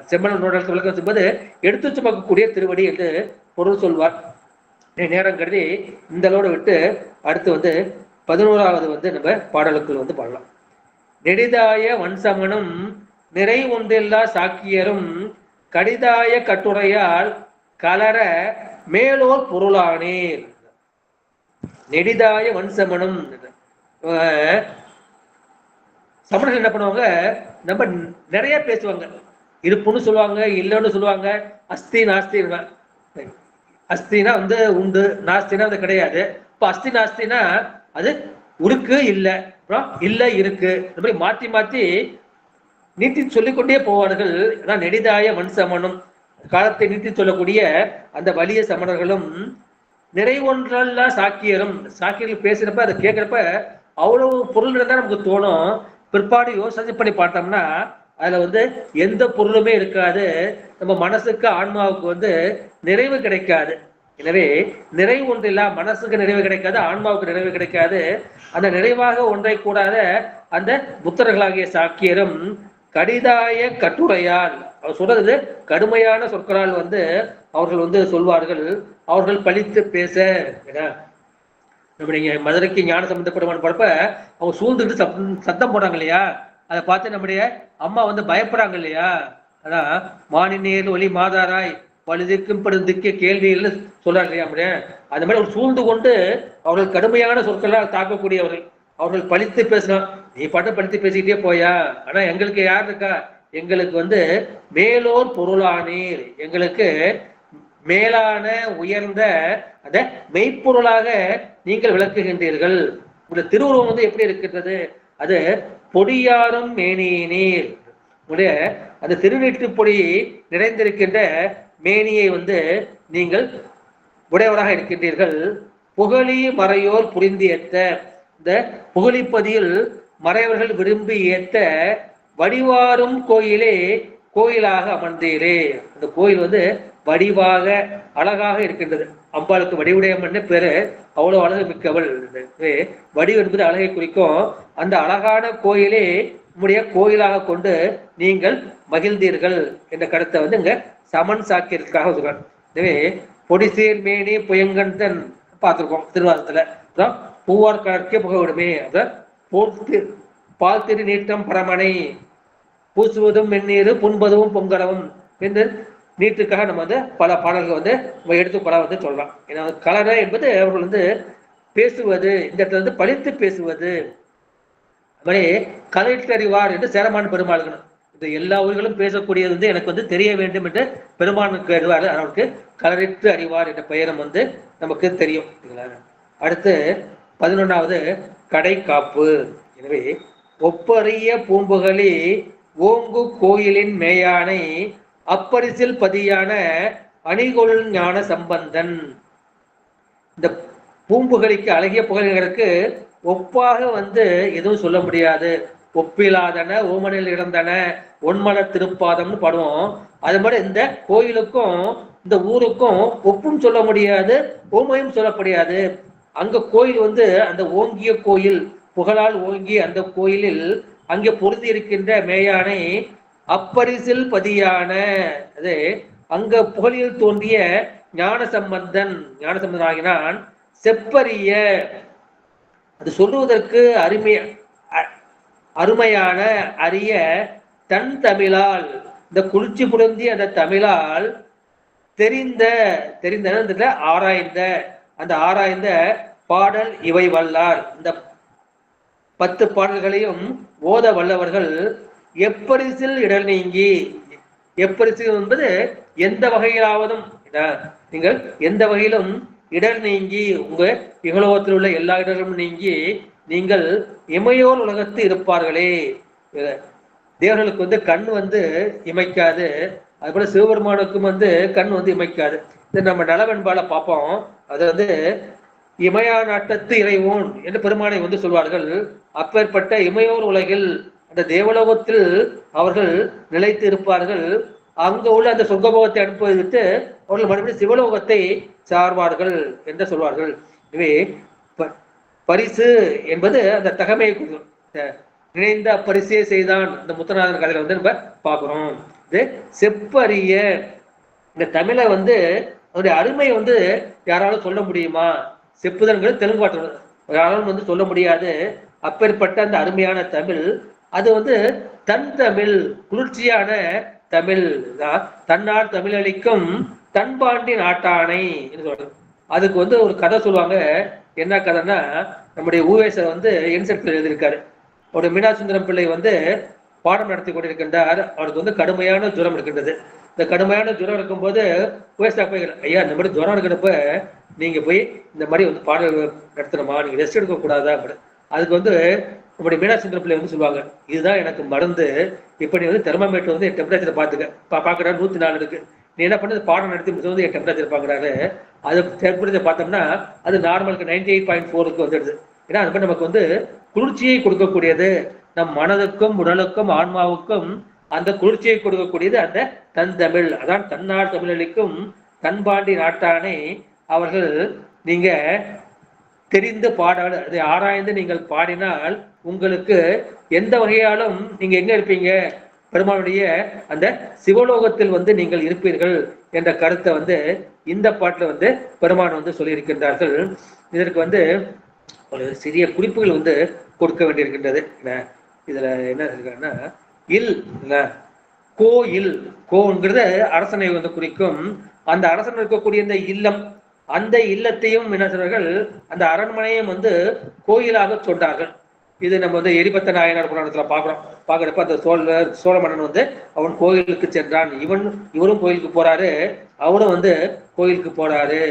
செம்மணல் நோடல் விளக்கம் சொல்லும்போது எடுத்து சுமக்கக்கூடிய திருவடி என்று பொருள் சொல்வார். நேரம் கருதி இந்த அளவோடு விட்டு அடுத்து வந்து 11வது வந்து நம்ம பாடலுக்குள் வந்து பாடலாம். நெடிதாய வன்சமனும் நிறை ஒன்றில்லா சாக்கியரும் கடிதாய கட்டுரையால் கலர மேலோர் பொருளானீர். நெடிதாய வன்சமனும் சமணர்கள் என்ன பண்ணுவாங்க, நம்ம நிறைய பேசுவாங்க. இருப்புன்னு சொல்லுவாங்க, இல்லைன்னு சொல்லுவாங்க, அஸ்தி நாஸ்தி. அஸ்தினா வந்து உண்டு, நாஸ்தினா அது கிடையாது. இப்ப அஸ்தி நாஸ்தினா அது உருக்கு இல்லை, இல்லை இருக்கு, இந்த மாதிரி மாத்தி மாத்தி நீட்டி சொல்லிக்கொண்டே போவார்கள். நெடிதாய வன்சமனும் காலத்தை நீட்டி சொல்லக்கூடிய அந்த வலிய சமணர்களும் நிறைவொன்றல்ல சாக்கியரும். சாக்கியர்கள் பேசுறப்ப அதை கேட்கிறப்ப அவ்வளவு பொருள் இருந்தா நமக்கு தோணும். பிற்பாடு யோசனை பண்ணி பார்த்தோம்னா அதுல வந்து எந்த பொருளுமே இருக்காது. நம்ம மனசுக்கு ஆன்மாவுக்கு வந்து நிறைவு கிடைக்காது. எனவே நிறைவு ஒன்றில்லா மனசுக்கு நிறைவு கிடைக்காது, ஆன்மாவுக்கு நிறைவு கிடைக்காது. அந்த நிறைவாக ஒன்றை கூடாத அந்த புத்தர்களாகிய சாக்கியரும் கடிதாய கட்டுரையால், அவர் சொல்றது கடுமையான சொற்களால் வந்து அவர்கள் வந்து சொல்வார்கள். அவர்கள் பழித்து பேச, நம்ம நீங்க மதுரைக்கு ஞான சம்பந்த பெருமான் போறப்ப அவங்க சூழ்ந்துட்டு சத்தம் போடுறாங்க இல்லையா, அதை பார்த்து நம்முடைய அம்மா வந்து பயப்படுறாங்க இல்லையா. அதான் மானினேர் ஒளி மாதாராய் பழுதிற்கும் படுதிக்க கேள்விகள் சொல்றாங்க இல்லையா. அப்படியே அந்த மாதிரி ஒரு சூழ்ந்து கொண்டு அவர்கள் கடுமையான சொற்களால் தாக்கக்கூடியவர்கள். அவர்கள் பழித்து பேசினா, நீ பாட்டு பழித்து பேசிக்கிட்டே போயா, ஆனா எங்களுக்கு யார் இருக்கா, எங்களுக்கு வந்து மேலோர் பொருளானீர், எங்களுக்கு மேலான உயர்ந்த அந்த மெய்ப்பொருளாக நீங்கள் விளக்குகின்றீர்கள். உங்களுடைய திருவுருவம் வந்து எப்படி இருக்கின்றது, அது பொடியாரும் மேனியினீர், உங்களுடைய அந்த திருநீற்று பொடி நிறைந்திருக்கின்ற மேனியை வந்து நீங்கள் உடையவராக இருக்கின்றீர்கள். புகழி மறையோர் புரிந்து ஏத்த, இந்த புகழிப்பதியில் மறையவர்கள் விரும்பி ஏத்த வடிவாரும் கோயிலே கோயிலாக அமர்ந்தீரே. அந்த கோயில் வந்து வடிவாக அழகாக இருக்கின்றது. அம்பாளுக்கு வடிவுடையம்மன்னு பேரு, அவ்வளவு அழகு மிக்கவள். வடிவு என்பது அழகை குறிக்கும். அந்த அழகான கோயிலே உம்முடைய கோயிலாக கொண்டு நீங்கள் மகிழ்ந்தீர்கள் என்ற கருத்தை வந்து இங்க சமன் சாக்கியத்துக்காக சொல்றாங்க. எனவே பொடிசேர் மேனி புயங்கந்தன் பார்த்திருக்கோம் திருவாசத்துல. பூவார் கலர்க்கே புக விடுமே, பால் திரு நீட்டம் பரமனை பூசுவதும் வெந்நீர் புண்பதும் பொங்கலவும் என்று நீட்டுக்காக நம்ம வந்து பல பாடல்கள் வந்து எடுத்து படம் வந்து சொல்லலாம். ஏன்னா கலர என்பது அவர்கள் வந்து பேசுவது, இந்த இடத்துல வந்து பழித்து பேசுவது. அது மாதிரி கலைத்தறிவார் என்று சேரமான் பெருமாள்கள், இந்த எல்லா உயிர்களும் பேசக்கூடியது வந்து எனக்கு வந்து தெரிய வேண்டும் என்று பெருமானுக்கு அறிவார். அவருக்கு கலரித்து அறிவார் என்ற பெயரும் வந்து நமக்கு தெரியும். அடுத்து 11வது கடை காப்பு. எனவே ஒப்பரிய பூம்புகளி ஓங்கு கோயிலின் மேயானை அப்பரிசில் பதியான அணிகொள் ஞான சம்பந்தன். இந்த பூம்புகளிக்கு அழகிய புகழ்களுக்கு ஒப்பாக வந்து எதுவும் சொல்ல முடியாது. ஒப்பிலாதன ஓமனில் இறந்தன ஒன்மல திருப்பாதம்னு பாடுவோம். அது மாதிரி இந்த கோயிலுக்கும் இந்த ஊருக்கும் ஒப்பும் சொல்ல முடியாது, ஓமையும் சொல்ல முடியாது. அங்க கோயில் வந்து அந்த ஓங்கிய கோயில், புகழால் ஓங்கிய அந்த கோயிலில் அங்கே பொருந்தி இருக்கின்ற மேயானை அப்பரிசில் பதியான, அது அங்க புகழில் தோன்றிய ஞான சம்பந்தன், ஞான சம்பந்தன் ஆகினான் செப்பரிய, அது சொல்லுவதற்கு அருமையான அரிய தன் தமிழால், இந்த குளிர்ச்சி புரிந்தி அந்த தமிழால் தெரிந்த ஆராய்ந்த, அந்த ஆராய்ந்த பாடல் இவை வல்லார். இந்த 10 பாடல்களையும் ஓத வல்லவர்கள் எப்பரிசில் இடர் நீங்கி, எப்பரிசில் என்பது எந்த வகையிலாவதும், நீங்கள் எந்த வகையிலும் இடர் நீங்கி உங்க இகலோகத்தில் உள்ள எல்லா இடரும் நீங்கி நீங்கள் இமையோர் உலகத்து இருப்பார்களே. தேவர்களுக்கு வந்து கண் வந்து இமைக்காது, அது போல சிவபெருமானுக்கும் வந்து கண் வந்து இமைக்காது. இது நம்ம நலவெண்பால பார்ப்போம். அது வந்து இமயா நாட்டத்து இறைவோன் என்று பெருமானை வந்து சொல்வார்கள். அப்பேற்பட்ட இமையோர் உலகில் அந்த தேவலோகத்தில் அவர்கள் நிலைத்து இருப்பார்கள். அங்க உள்ள அந்த சொர்க்கபோகத்தை அனுப்பிவிட்டு அவர்கள் மறுபடியும் சிவலோகத்தை சார்வார்கள் என்று சொல்வார்கள். எனவே பரிசு என்பது அந்த தகமையை நினைந்த பரிசே செய்தான் இந்த முத்தநாதன் கதையில வந்து நம்ம பார்க்கிறோம். இது செப்பரிய இந்த தமிழை வந்து அதனுடைய அருமை வந்து யாராலும் சொல்ல முடியுமா? செப்புதல்கள் தெலுங்கு பாட்டு யாராலும் வந்து சொல்ல முடியாது. அப்பேற்பட்ட அந்த அருமையான தமிழ், அது வந்து தன் தமிழ், குளிர்ச்சியான தமிழ் தான். தன்னார் தமிழளிக்கும் தன்பாண்டி நாட்டானை என்று சொல்றது. அதுக்கு வந்து ஒரு கதை சொல்லுவாங்க. என்ன கதைன்னா, நம்முடைய ஊவேசர் வந்து என்செட் எழுதியிருக்காரு. ஒரு மீனாசுந்தரம் பிள்ளை வந்து பாடம் நடத்தி கொண்டிருக்கின்றார். அவருக்கு வந்து கடுமையான ஜுரம் இருக்கின்றது. இந்த கடுமையான ஜுரம் இருக்கும்போது ஊவேசா போய், ஐயா இந்த மாதிரி ஜுரம் இருக்கிறப்ப நீங்க போய் இந்த மாதிரி வந்து பாடம் நடத்தணுமா, நீங்க ரெஸ்ட் எடுக்க கூடாதா? அதுக்கு வந்து நம்முடைய மீனாசுந்தரம் பிள்ளை வந்து சொல்லுவாங்க, இதுதான் எனக்கு மருந்து. இப்ப நீ வந்து தெர்மாமீட்டர் வந்து என் டெம்பரேச்சர் பாக்குற 104 இருக்கு. நீ என்ன பண்ணது, பாடம் நடத்தி வந்து என் டெம்பரேச்சர் பாக்குறாரு. அது டெம்பரேச்சர் பார்த்தோம்னா அது நார்மலுக்கு 98.4க்கு வந்துடுது. ஏன்னா அது மாதிரி நமக்கு வந்து குளிர்ச்சியை கொடுக்கக்கூடியது, நம் மனதுக்கும் உடலுக்கும் ஆன்மாவுக்கும் அந்த குளிர்ச்சியை கொடுக்கக்கூடியது அந்த தன் தமிழ். அதான் தன்னார் தமிழளிக்கும் தன்பாண்டி நாட்டானை. அவர்கள் நீங்க தெரிந்து பாடாது, அதை ஆராய்ந்து நீங்கள் பாடினால் உங்களுக்கு எந்த வகையாலும் நீங்க எங்க இருப்பீங்க, பெருமானுடைய அந்த சிவலோகத்தில் வந்து நீங்கள் இருப்பீர்கள் என்ற கருத்தை வந்து இந்த பாட்டுல வந்து பெருமான் வந்து சொல்லியிருக்கின்றார்கள். இதற்கு வந்து ஒரு சிறிய குறிப்புகள் வந்து கொடுக்க வேண்டியிருக்கின்றது. இதுல என்ன இருக்காங்கன்னா, இல் கோயில், கோங்கிறது அரசனை வந்து குறிக்கும். அந்த அரசன் இருக்கக்கூடிய இந்த இல்லம், அந்த இல்லத்தையும் என்ன சொல்றார்கள், அந்த அரண்மனையும் வந்து கோயிலாக சொன்னார்கள். இது நம்ம வந்து எரிபத்த நாயனார் புராணத்துல பாக்குறப்ப அந்த சோழ மன்னன் வந்து அவன் கோயிலுக்கு சென்றான், இவரும் கோயிலுக்கு போறாரு, அவரும் வந்து கோயிலுக்கு போறாரு.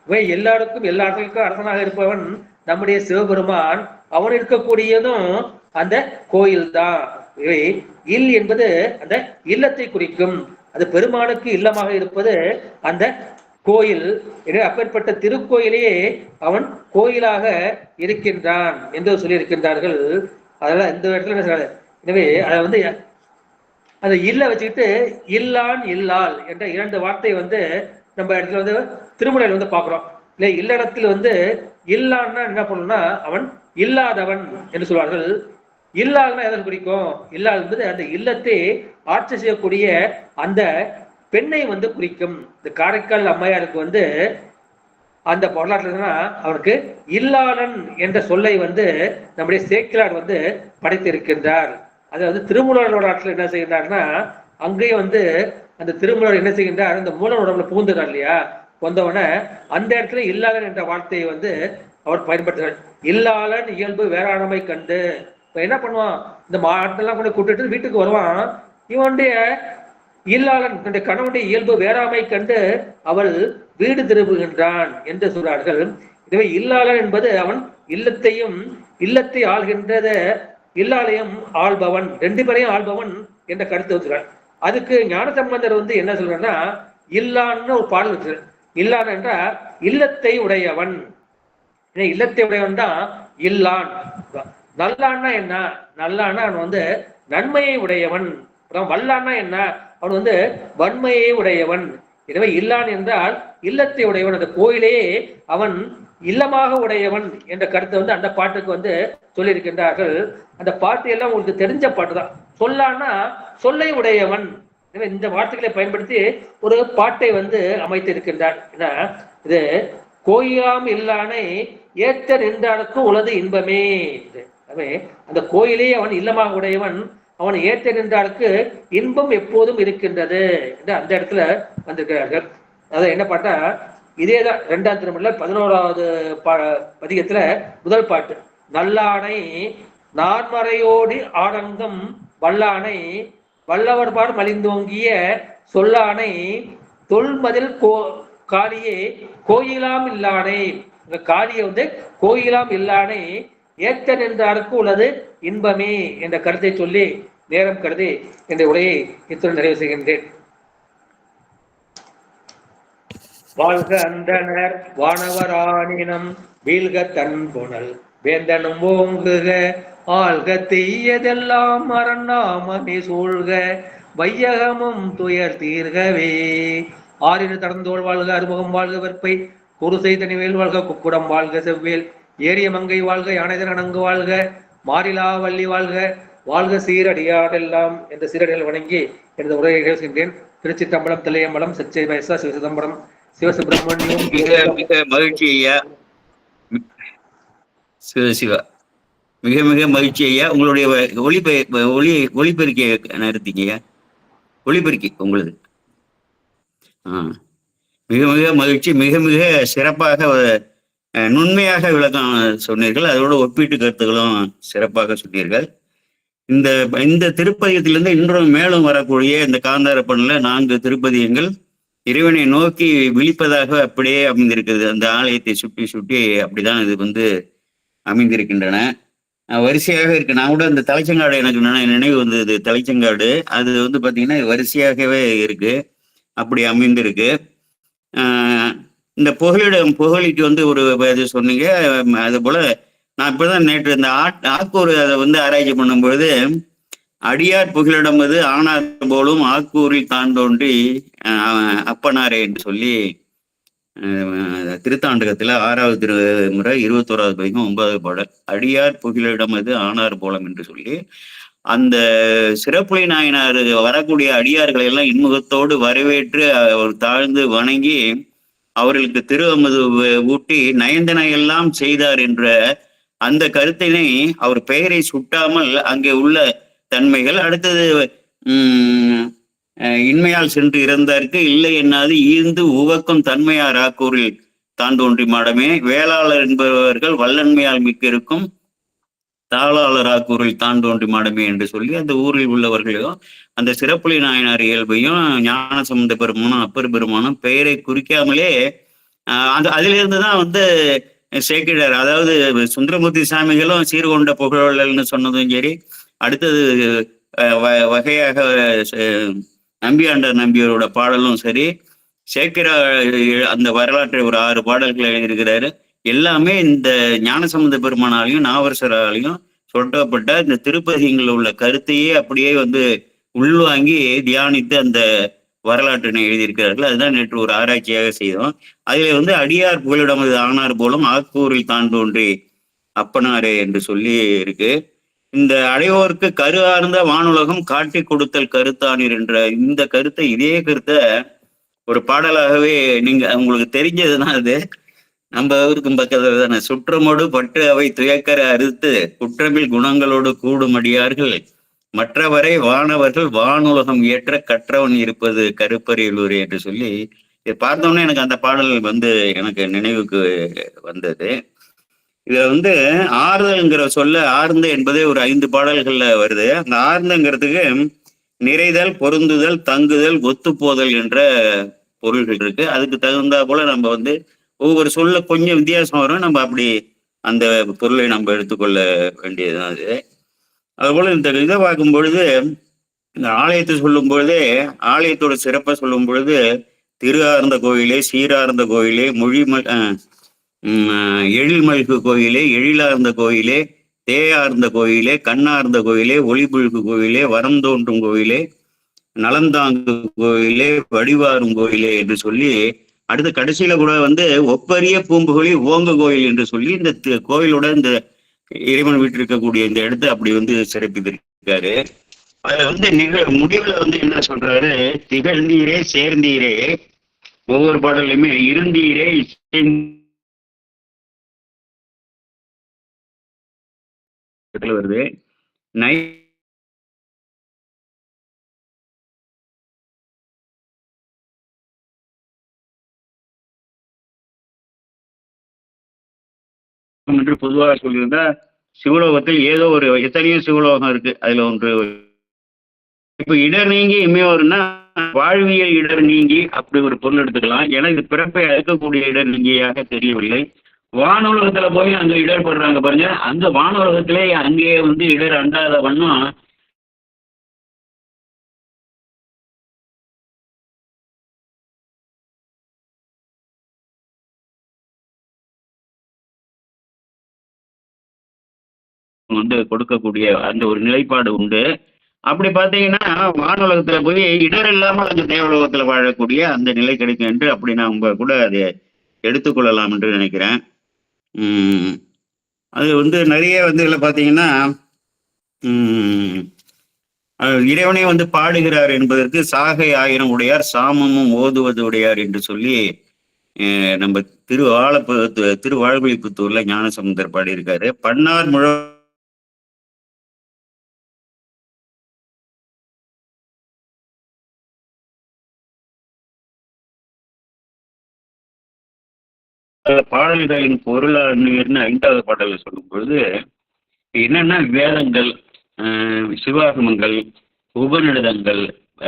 இவன் எல்லாருக்கும் எல்லா இடத்துக்கும் அரசனாக இருப்பவன் நம்முடைய சிவபெருமான். அவன் இருக்கக்கூடியதும் அந்த கோயில் தான். இல் என்பது அந்த இல்லத்தை குறிக்கும். அது பெருமானுக்கு இல்லமாக இருப்பது அந்த கோயில். அப்பேற்பட்ட திருக்கோயிலேயே அவன் கோயிலாக இருக்கின்றான் என்று சொல்லியிருக்கின்றார்கள். அதெல்லாம் இந்த இடத்துல என்ன சொல்றாரு, எனவே அதை வந்து அந்த இல்ல வச்சுக்கிட்டு இல்லான் இல்லால் என்ற 2 வார்த்தை வந்து நம்ம இடத்துல வந்து திருமுறையில் வந்து பார்க்கிறோம். இல்லை, இல்லடத்தில் வந்து இல்லான்னா என்ன பண்ணணும்னா அவன் இல்லாதவன் என்று சொல்வார்கள். இல்லாதனா எதன் குறிக்கும், இல்லாத என்பது அந்த இல்லத்தை ஆட்சி செய்யக்கூடிய அந்த பெண்ணை வந்து குறிக்கும். இந்த காரைக்கால் அம்மையாருக்கு வந்து அந்த வரலாற்றுல அவனுக்கு இல்லாளன் என்ற சொல்லை வந்து நம்முடைய சேக்கிலார் வந்து படைத்திருக்கின்றார். அதை வந்து திருமூலர் வரலாற்றுல என்ன செய்கின்றார்னா, அங்கேயும் வந்து அந்த திருமூலர் என்ன செய்கின்றார், அந்த மூல உடம்புல புகுந்துறார் இல்லையா, வந்தவன அந்த இடத்துல இல்லாளன் என்ற வார்த்தையை வந்து அவர் பயன்படுத்துறார். இல்லாளன் இயல்பு வேறாண்மை கண்டு. இப்ப என்ன பண்ணுவான், இந்த மாட்டெல்லாம் கொண்டு கூட்டிட்டு வீட்டுக்கு வருவான். இவனுடைய இல்லாளன் தன்னுடைய கணவனுடைய இயல்பு வேறாமை கண்டு அவள் வீடு திரும்புகின்றான் என்று சொல்றார்கள். எனவே இல்லாளன் என்பது அவன் இல்லத்தை ஆள்கின்றத, இல்லாலயம் ஆள்பவன், 2 பேரையும் ஆள்பவன் என்ற கருத்து வச்சுக்கிறார். அதுக்கு ஞானசம்பந்தர் வந்து என்ன சொல்றன்னா, இல்லான்னு ஒரு பாடல் வச்சு, இல்லான் என்றா இல்லத்தை உடையவன். இல்லத்தை உடையவன் தான் இல்லான். நல்லான்னா என்ன, நல்லான்னா அவன் வந்து நன்மையை உடையவன். வல்லான்னா என்ன, அவன் வந்து வன்மையை உடையவன். எனவே இல்லான் என்றால் இல்லத்தை உடையவன், அந்த கோயிலேயே அவன் இல்லமாக உடையவன் என்ற கருத்தை வந்து அந்த பாட்டுக்கு வந்து சொல்லியிருக்கின்றார்கள். அந்த பாட்டு எல்லாம் உங்களுக்கு தெரிஞ்ச பாட்டு தான். சொல்லான்னா சொல்லை உடையவன். எனவே இந்த வார்த்தைகளை பயன்படுத்தி ஒரு பாட்டை வந்து அமைத்து இருக்கின்றார். ஏன்னா இது கோயிலாம் இல்லானை ஏற்ற நின்றானுக்கு உலது இன்பமே. அந்த கோயிலே அவன் இல்லமாக உடையவன், அவன் ஏற்ற நின்றாருக்கு இன்பம் எப்போதும் இருக்கின்றது என்று அந்த இடத்துல வந்திருக்கிறார்கள். அதான் என்ன பாட்டா, இதேதான் 2ஆம் திருமுறையில 11வது பதிகத்துல முதல் பாட்டு. நல்லானை நான்மறையோடி ஆடங்கம் வல்லானை வல்லவர்பாடு மலிந்தோங்கிய சொல்லானை தொல்மதில் காளியே கோயிலாம் இல்லானே. இந்த காளியை வந்து கோயிலாம் இல்லானே ஏத்தன் என்றாருக்கு உள்ளது இன்பமே என்ற கருத்தை சொல்லி நேரம் கருதி இந்த உரையை இத்துடன் நிறைவு செய்கின்றேன். வாழ்க அந்தனர் வானவராணினம் வீழ்க தன் புனல் வேந்தனும் ஓங்குக ஆள்க தீயதெல்லாம் மரணாமணி சூழ்க வையகமும் துயர் தீர்கவே. ஆறின தடந்தோள் வாழ்க அறுமுகம் வாழ்க வெற்பை குருசை தனிவேல் வாழ்க குக்குடம் வாழ்க செவ்வேல் ஏரிய மங்கை வாழ்க யானைதன் அணங்கு வாழ்க மாறிலா வள்ளி வாழ்க வாழ்க சீரடியாரெல்லாம் என்ற சீரடிகள் வணங்கி எனது உரையை நிகழ்கின்றேன். திருச்சி தம்பலம் தில்லையம்பலம் சச்சை வயசா சிவசிதம்பரம் சிவசுப்பிரமணியம். மிக மிக மகிழ்ச்சி ஐயா. சிவா மிக மிக மகிழ்ச்சி ஐயா. உங்களுடைய ஒளிபெருக்கியை நிறுத்திங்க. ஒளிபெருக்கி உங்களது மிக மிக மகிழ்ச்சி. மிக மிக சிறப்பாக நுண்மையாக விளக்கம் சொன்னீர்கள். அதோட ஒப்பீட்டு கருத்துக்களும் சிறப்பாக சொன்னீர்கள். இந்த இந்த திருப்பதியத்திலிருந்து இன்றும் மேலும் வரக்கூடிய இந்த காந்தாரப்பன்ல 4 திருப்பதியங்கள் இறைவனை நோக்கி விழிப்பதாக அப்படியே அமைந்திருக்கிறது. அந்த ஆலயத்தை சுற்றி சுற்றி அப்படிதான் இது வந்து அமைந்திருக்கின்றன. வரிசையாக இருக்கு. நான் கூட இந்த தலைச்சங்காடு எனக்கு நினைவு வந்தது. தலைச்சங்காடு அது வந்து பார்த்தீங்கன்னா வரிசையாகவே இருக்கு, அப்படி அமைந்திருக்கு. இந்த புகழிக்கு வந்து ஒரு இது சொன்னீங்க. அது போல நான் இப்பதான் நேற்று இந்த ஆக்கூர் அதை வந்து ஆராய்ச்சி பண்ணும்பொழுது அடியார் புகலிடம் அது ஆனார் போலும் ஆக்கூரில் தான் தோன்றி அப்பனாரே என்று சொல்லி திருத்தாண்டகத்துல 6வது திருமுறை 21வது பதிகம் 9வது பாடல் அடியார் புகலிடம் அது ஆனார் போலம் என்று சொல்லி அந்த சிறப்புலி நாயனார் வரக்கூடிய அடியார்களை எல்லாம் இன்முகத்தோடு வரவேற்று அவர் தாழ்ந்து வணங்கி அவர்களுக்கு திரு அமுது ஊட்டி நயந்தனை எல்லாம் செய்தார் என்ற அந்த கருத்தினை அவர் பெயரை சுட்டாமல் அங்கே உள்ள தன்மைகள். அடுத்தது இன்மையால் சென்று இறந்தார்க்கு இல்லை என்னாது ஈர்ந்து உவக்கும் தன்மையார் ஆக்கூரில் தான் தோன்றி மாடமே வேளாளர் என்பவர்கள் வல்லன்மையால் மிக்க இருக்கும் தாளாளர் ஆக்கூரில் தான் தோன்றி மாடமே என்று சொல்லி அந்த ஊரில் உள்ளவர்களையும் அந்த சிறப்புலி நாயனார் இயல்பையும் ஞானசம்பந்த பெருமானும் அப்பர் பெருமானும் பெயரை குறிக்காமலே அதிலிருந்து தான் வந்து சேக்கிழார், அதாவது சுந்தரமூர்த்தி சாமிகளும் சீர்கொண்ட புகழல்னு சொன்னதும் சரி, அடுத்தது வகையாக நம்பியாண்டார் நம்பியரோட பாடலும் சரி, சேக்கிழார் அந்த வரலாற்றை ஒரு 6 பாடல்கள் எழுதியிருக்கிறாரு. எல்லாமே இந்த ஞானசம்பந்த பெருமானாலையும் நாவரசராலையும் சொல்லப்பட்ட இந்த திருப்பதிகளில் உள்ள கருத்தையே அப்படியே வந்து உள்வாங்கி தியானித்து அந்த வரலாற்றினை எழுதியிருக்கிறார்கள். அதுதான் நேற்று ஒரு ஆராய்ச்சியாக செய்தோம். அதில் வந்து அடியார் புகலிடம் ஆனார் போலும் ஆக்கூரில் தான் தோன்றி அப்பனாரே என்று சொல்லி இருக்கு. இந்த அடையோருக்கு கரு ஆர்ந்த வானுலகம் காட்டி கொடுத்தல் கருத்தானீர் என்ற இந்த கருத்தை, இதே கருத்தை ஒரு பாடலாகவே நீங்க உங்களுக்கு தெரிஞ்சதுதான். அது நம்ம ஊருக்கும் பக்கத்துல தானே. சுற்றமோடு பட்டு அவை துயக்கர அறுத்து குற்றமில் குணங்களோடு கூடும் அடியார்கள் மற்றவரை வானவர்கள் வானுலகம் ஏற்ற கற்றவன் இருப்பது கருப்பரியலூர் என்று சொல்லி இதை பார்த்தோன்னே எனக்கு அந்த பாடல் வந்து எனக்கு நினைவுக்கு வந்தது. இதுல வந்து ஆறுதல்ங்கிற சொல்ல ஆர்ந்த என்பதே ஒரு 5 பாடல்கள்ல வருது. அந்த ஆர்ந்தங்கிறதுக்கு நிறைதல், பொருந்துதல், தங்குதல், ஒத்து போதல் என்ற பொருள்கள் இருக்கு. அதுக்கு தகுந்தா போல நம்ம வந்து ஒவ்வொரு சொல்ல கொஞ்சம் வித்தியாசம் வரும். நம்ம அப்படி அந்த பொருளை நம்ம எடுத்துக்கொள்ள வேண்டியதுதான் அது. அதுபோல இந்த இதை பார்க்கும் பொழுது இந்த ஆலயத்தை சொல்லும் பொழுதே ஆலயத்தோட சிறப்பை சொல்லும் பொழுது திரு ஆர்ந்த கோயிலே, சீரார்ந்த கோயிலே, எழில்மல்கு கோயிலே, எழிலார்ந்த கோயிலே, தேயார்ந்த கோயிலே, கண்ணார்ந்த கோயிலே, ஒளிபுழுக்கு கோயிலே, வரம் தோன்றும் கோயிலே, நலந்தாங்கு கோயிலே, வடிவாரும் கோயிலே என்று சொல்லி அடுத்த கடைசியில கூட வந்து ஒப்பரிய பூம்புகழி ஓங்க கோயில் என்று சொல்லி இந்த கோயிலோட இந்த இறைவன் வீட்டு இருக்கக்கூடிய இந்த இடத்தை அப்படி வந்து சிறப்பித்திருக்காரு. அதுல வந்து முடிவுல வந்து என்ன சொல்றாரு, திகழ்ந்தீரே சேர்ந்தீரே, ஒவ்வொரு பாடலையுமே இருந்தீரே வருது. என்று பொதுவாக சொல்லியிருந்தா சிவலோகத்தில் ஏதோ ஒரு எத்தனையோ சிவலோகம் இருக்கு. அதுல ஒன்று இப்ப இடர் நீங்கி இமையோருன்னா வாழ்வியல் இடர் நீங்கி அப்படி ஒரு பொருள் எடுத்துக்கலாம். ஏன்னா இது பிறப்பை அழைக்கக்கூடிய இடர் நீங்கியாக தெரியவில்லை. வானுலகத்துல போய் அங்க இடர் படுறாங்க பாருங்க, அந்த வானுலகத்திலே அங்கேயே வந்து இடர் அண்டாத வண்ணம் வந்து கொடுக்கக்கூடிய அந்த ஒரு நிலைப்பாடு உண்டு. அப்படி பார்த்தீங்கன்னா வானுலகத்துல போய் இடர் இல்லாமல் அந்த தேவலோகத்துல வாழக்கூடிய அந்த நிலை கிடைக்கும் என்று அப்படி நம்ம கூட அதை எடுத்துக்கொள்ளலாம் என்று நினைக்கிறேன். அது வந்து நிறைய வந்து இதில் பார்த்தீங்கன்னா இறைவனே வந்து பாடுகிறார் என்பதற்கு சாகை ஆயிரம் உடையார் சாமமும் ஓதுவது உடையார் என்று சொல்லி நம்ம திருவாழ்விழிப்புத்தூர்ல ஞானசமுந்தர் பாடியிருக்காரு. பன்னார் முழ பாடல்களின் பொருளான்னு 5வது பாடலை சொல்லும் பொழுது என்னன்னா வேதங்கள், சிவாகமங்கள், உபநிடதங்கள்,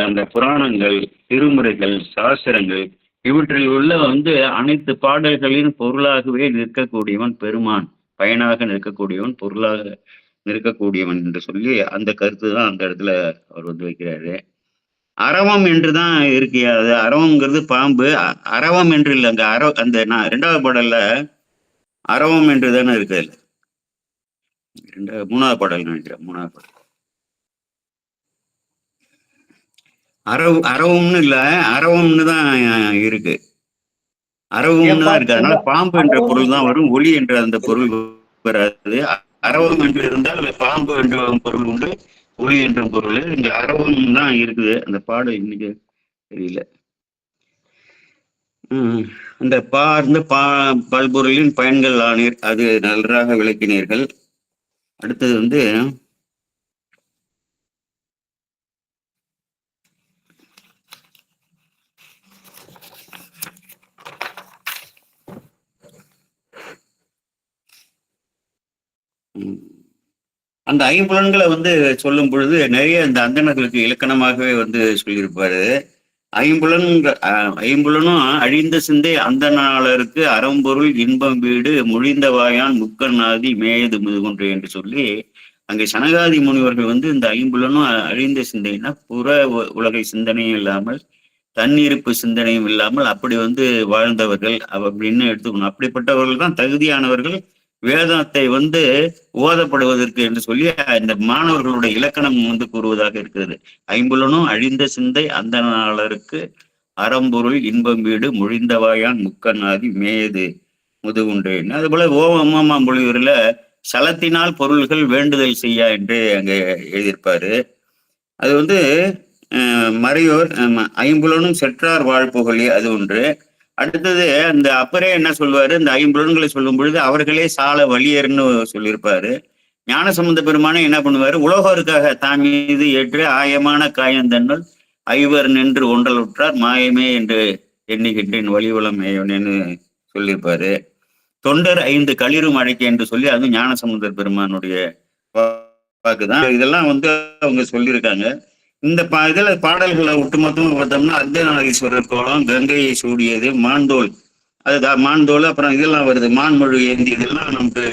அந்த புராணங்கள், திருமுறைகள், சாஸ்திரங்கள் இவற்றில் உள்ள வந்து அனைத்து பாடல்களின் பொருளாகவே நிற்கக்கூடியவன் பெருமான், பயனாக நிற்கக்கூடியவன், பொருளாக நிற்கக்கூடியவன் என்று சொல்லி அந்த கருத்து தான் அந்த இடத்துல அவர் வந்து வைக்கிறாரு. அரவம் என்றுதான் இருக்கு. அது அரவம்ங்கிறது பாம்பு. அரவம் என்று இல்லை. அங்க அந்த 2வது பாடல்ல அரவம் என்று தானே இருக்கு. 3வது பாடல் நினைக்கிறேன். 3வது பாடல் அரவம்னு இல்ல, அரவம்னு தான் இருக்கு. அரவம்னு தான் இருக்கு. அதனால பாம்பு என்ற பொருள் தான் வரும், ஒளி என்ற அந்த பொருள் வராது. அரவம் என்று இருந்தால் பாம்பு என்ற பொருள் உண்டு, ஒளி என்ற பொருள். இங்க அரவம் தான் இருக்குது. அந்த பாடல் இன்னைக்கு தெரியல. அந்த பல்பொருளின் பயன்கள் ஆனீர், அது நன்றாக விளக்கினீர்கள். அடுத்தது வந்து அந்த ஐம்புலன்களை வந்து சொல்லும் பொழுது நிறைய இந்த அந்தணர்களுக்கு இலக்கணமாகவே வந்து சொல்லியிருப்பாரு. ஐம்புலனும் அழிந்த சிந்தை அந்தணாளருக்கு அறம்பொருள் இன்பம் வீடு முழிந்த வாயான் முக்கன் ஆதி மேயது முதுகுன்று என்று சொல்லி அங்கே சனகாதி முனிவர்கள் வந்து இந்த ஐம்புலனும் அழிந்த சிந்தைன்னா புற உலகை சிந்தனையும் இல்லாமல் தன்னிருப்பு சிந்தனையும் இல்லாமல் அப்படி வந்து வாழ்ந்தவர்கள் அப்படின்னு எடுத்துக்கணும். அப்படிப்பட்டவர்கள் தான் தகுதியானவர்கள் வேதத்தை வந்து ஓதப்படுவதற்கு என்று சொல்லி இந்த மாணவர்களுடைய இலக்கணம் வந்து கூறுவதாக இருக்கிறது. ஐம்புலனும் அழிந்த சிந்தை அந்த நாளருக்கு அறம்பொருள் இன்பம் வீடு முழிந்தவாயான் முக்கநாதி மேயது முதுகுன்றேன். அதுபோல ஓமம்மாம் பொழிவரில் சலத்தினால் பொருள்கள் வேண்டுதல் செய்யா என்று அங்கே எழுதியிருப்பாரு. அது வந்து மறையோர் ஐம்புலனும் செற்றார் வாழ்ப்புகழி அது ஒன்று. அடுத்தது அந்த அப்பரே என்ன சொல்லுவாரு, இந்த ஐம்புலன்களை சொல்லும் பொழுது அவர்களே சால வலியர்னு சொல்லியிருப்பாரு. ஞானசம்பந்த பெருமானே என்ன பண்ணுவாரு, உலகருக்காக தான் மீது ஏற்று ஆயமான காயந்தன்னல் ஐவர் நின்று ஒன்றலுற்றார் மாயமே என்று எண்ணுகின்றேன் வலிவளம் மேயவனேன்னு சொல்லியிருப்பாரு. தொண்டர் 5 களிரும் அழைக்க என்று சொல்லி அது ஞானசம்பந்தர் பெருமானுடைய வாக்குதான். இதெல்லாம் வந்து அவங்க சொல்லியிருக்காங்க. இந்த இதுல பாடல்களை ஒட்டுமொத்தமா பார்த்தோம்னா அர்த்தநாரீஸ்வரர் கோலம், கங்கையை சூடியது, மான்தோல், அதுதான் மான்தோல், அப்புறம் இதெல்லாம் வருது, மான்மொழி ஏந்தி, இதெல்லாம் நமக்கு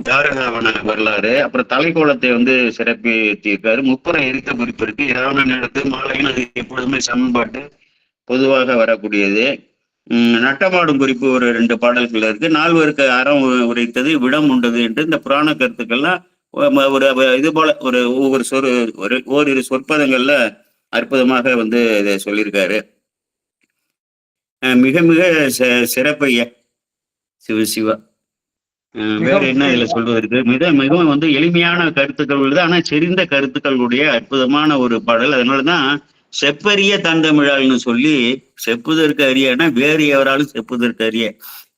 தாரகாவன வரலாறு. அப்புறம் தலைக்கோலத்தை வந்து சிறப்பித்திருக்காரு. முப்புறம் எரித்த குறிப்பு இருக்கு. இரவண நேரத்து மாலைன்னு அது எப்பொழுதுமே சமன்பாட்டு பொதுவாக வரக்கூடியது. நட்டமாடும் குறிப்பு ஒரு 2 பாடல்கள் இருக்கு. 4 அறம் உரைத்தது விடம் உண்டது என்று இந்த புராண கருத்துக்கள்லாம் ஒரு இது போல ஓரிரு சொற்பதங்கள்ல அற்புதமாக வந்து இதை சொல்லியிருக்காரு. மிக மிக சிறப்பைய சிவா வேற என்ன இதுல சொல்வதற்கு மிகவும் வந்து எளிமையான கருத்துக்கள் உள்ளது. ஆனா செறிந்த கருத்துக்களுடைய அற்புதமான ஒரு பாடல். அதனாலதான் செப்பரிய தந்தமிழாள்னு சொல்லி செப்புதற்கு அறியனா வேறு எவராலும் செப்புதற்கு அறிய.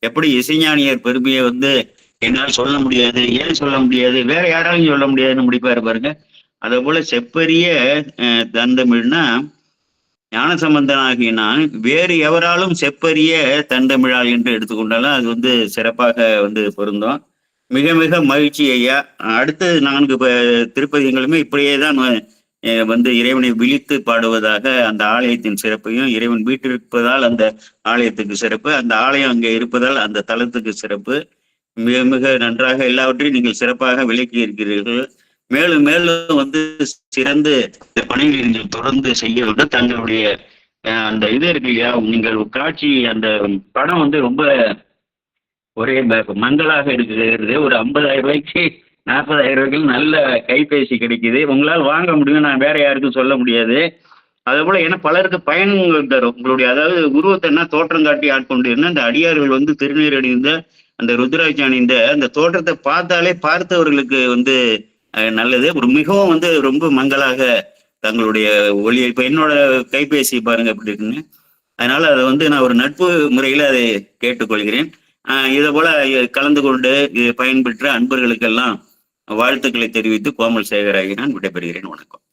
எப்படி இசைஞானியர் பெருமையை வந்து என்னால் சொல்ல முடியாது, ஏன் சொல்ல முடியாது, வேற யாராலும் சொல்ல முடியாதுன்னு முடிப்பாரு பாருங்க. அதே போல செப்பரிய தந்தமிழ்னா ஞானசம்பந்தனாகிய நான் வேறு எவராலும் செப்பரிய தந்தமிழால் என்று எடுத்துக்கொண்டாலும் அது வந்து சிறப்பாக வந்து பொருந்தும். மிக மிக மகிழ்ச்சி ஐயா. அடுத்து 4 திருப்பதிகளுமே இப்படியே தான் வந்து இறைவனை விழித்து பாடுவதாக அந்த ஆலயத்தின் சிறப்பையும், இறைவன் வீட்டிருப்பதால் அந்த ஆலயத்துக்கு சிறப்பு, அந்த ஆலயம் அங்கே இருப்பதால் அந்த தலத்துக்கு சிறப்பு, மிக மிக நன்றாக எல்லாவற்றையும் நீங்கள் சிறப்பாக விளக்கி இருக்கிறீர்கள். மேலும் மேலும் வந்து சிறந்து இந்த பணிகளை நீங்கள் தொடர்ந்து செய்ய வேண்டும். தங்களுடைய அந்த இது இருக்கு இல்லையா, நீங்கள் காட்சி அந்த படம் வந்து ரொம்ப ஒரே மங்களாக இருக்கிறது. ஒரு 50,000 ரூபாய்க்கு 40,000 ரூபாய்க்கு நல்ல கைபேசி கிடைக்குது. உங்களால் வாங்க முடியும், நான் வேற யாருக்கும் சொல்ல முடியாது. அதே போல ஏன்னா பலருக்கு பயன்கள் தரும் உங்களுடைய, அதாவது உருவத்தை என்ன தோற்றம் காட்டி ஆட்கொண்டு அந்த அடியார்கள் வந்து திருநீர் அணிந்த அந்த ருத்ராட்சி அணிந்த அந்த தோற்றத்தை பார்த்தாலே பார்த்தவர்களுக்கு வந்து நல்லது. ஒரு மிகவும் வந்து ரொம்ப மங்களாக தங்களுடைய ஒளியை, இப்ப என்னோட கைபேசி பாருங்க எப்படி இருக்குன்னு. அதனால அதை வந்து நான் ஒரு நட்பு முறையில அதை கேட்டுக்கொள்கிறேன். இதை போல கலந்து கொண்டு பயன்பெற்ற அன்பர்களுக்கெல்லாம் வாழ்த்துக்களை தெரிவித்து கோமல் சேகராகி நான் விடைபெறுகிறேன். வணக்கம்.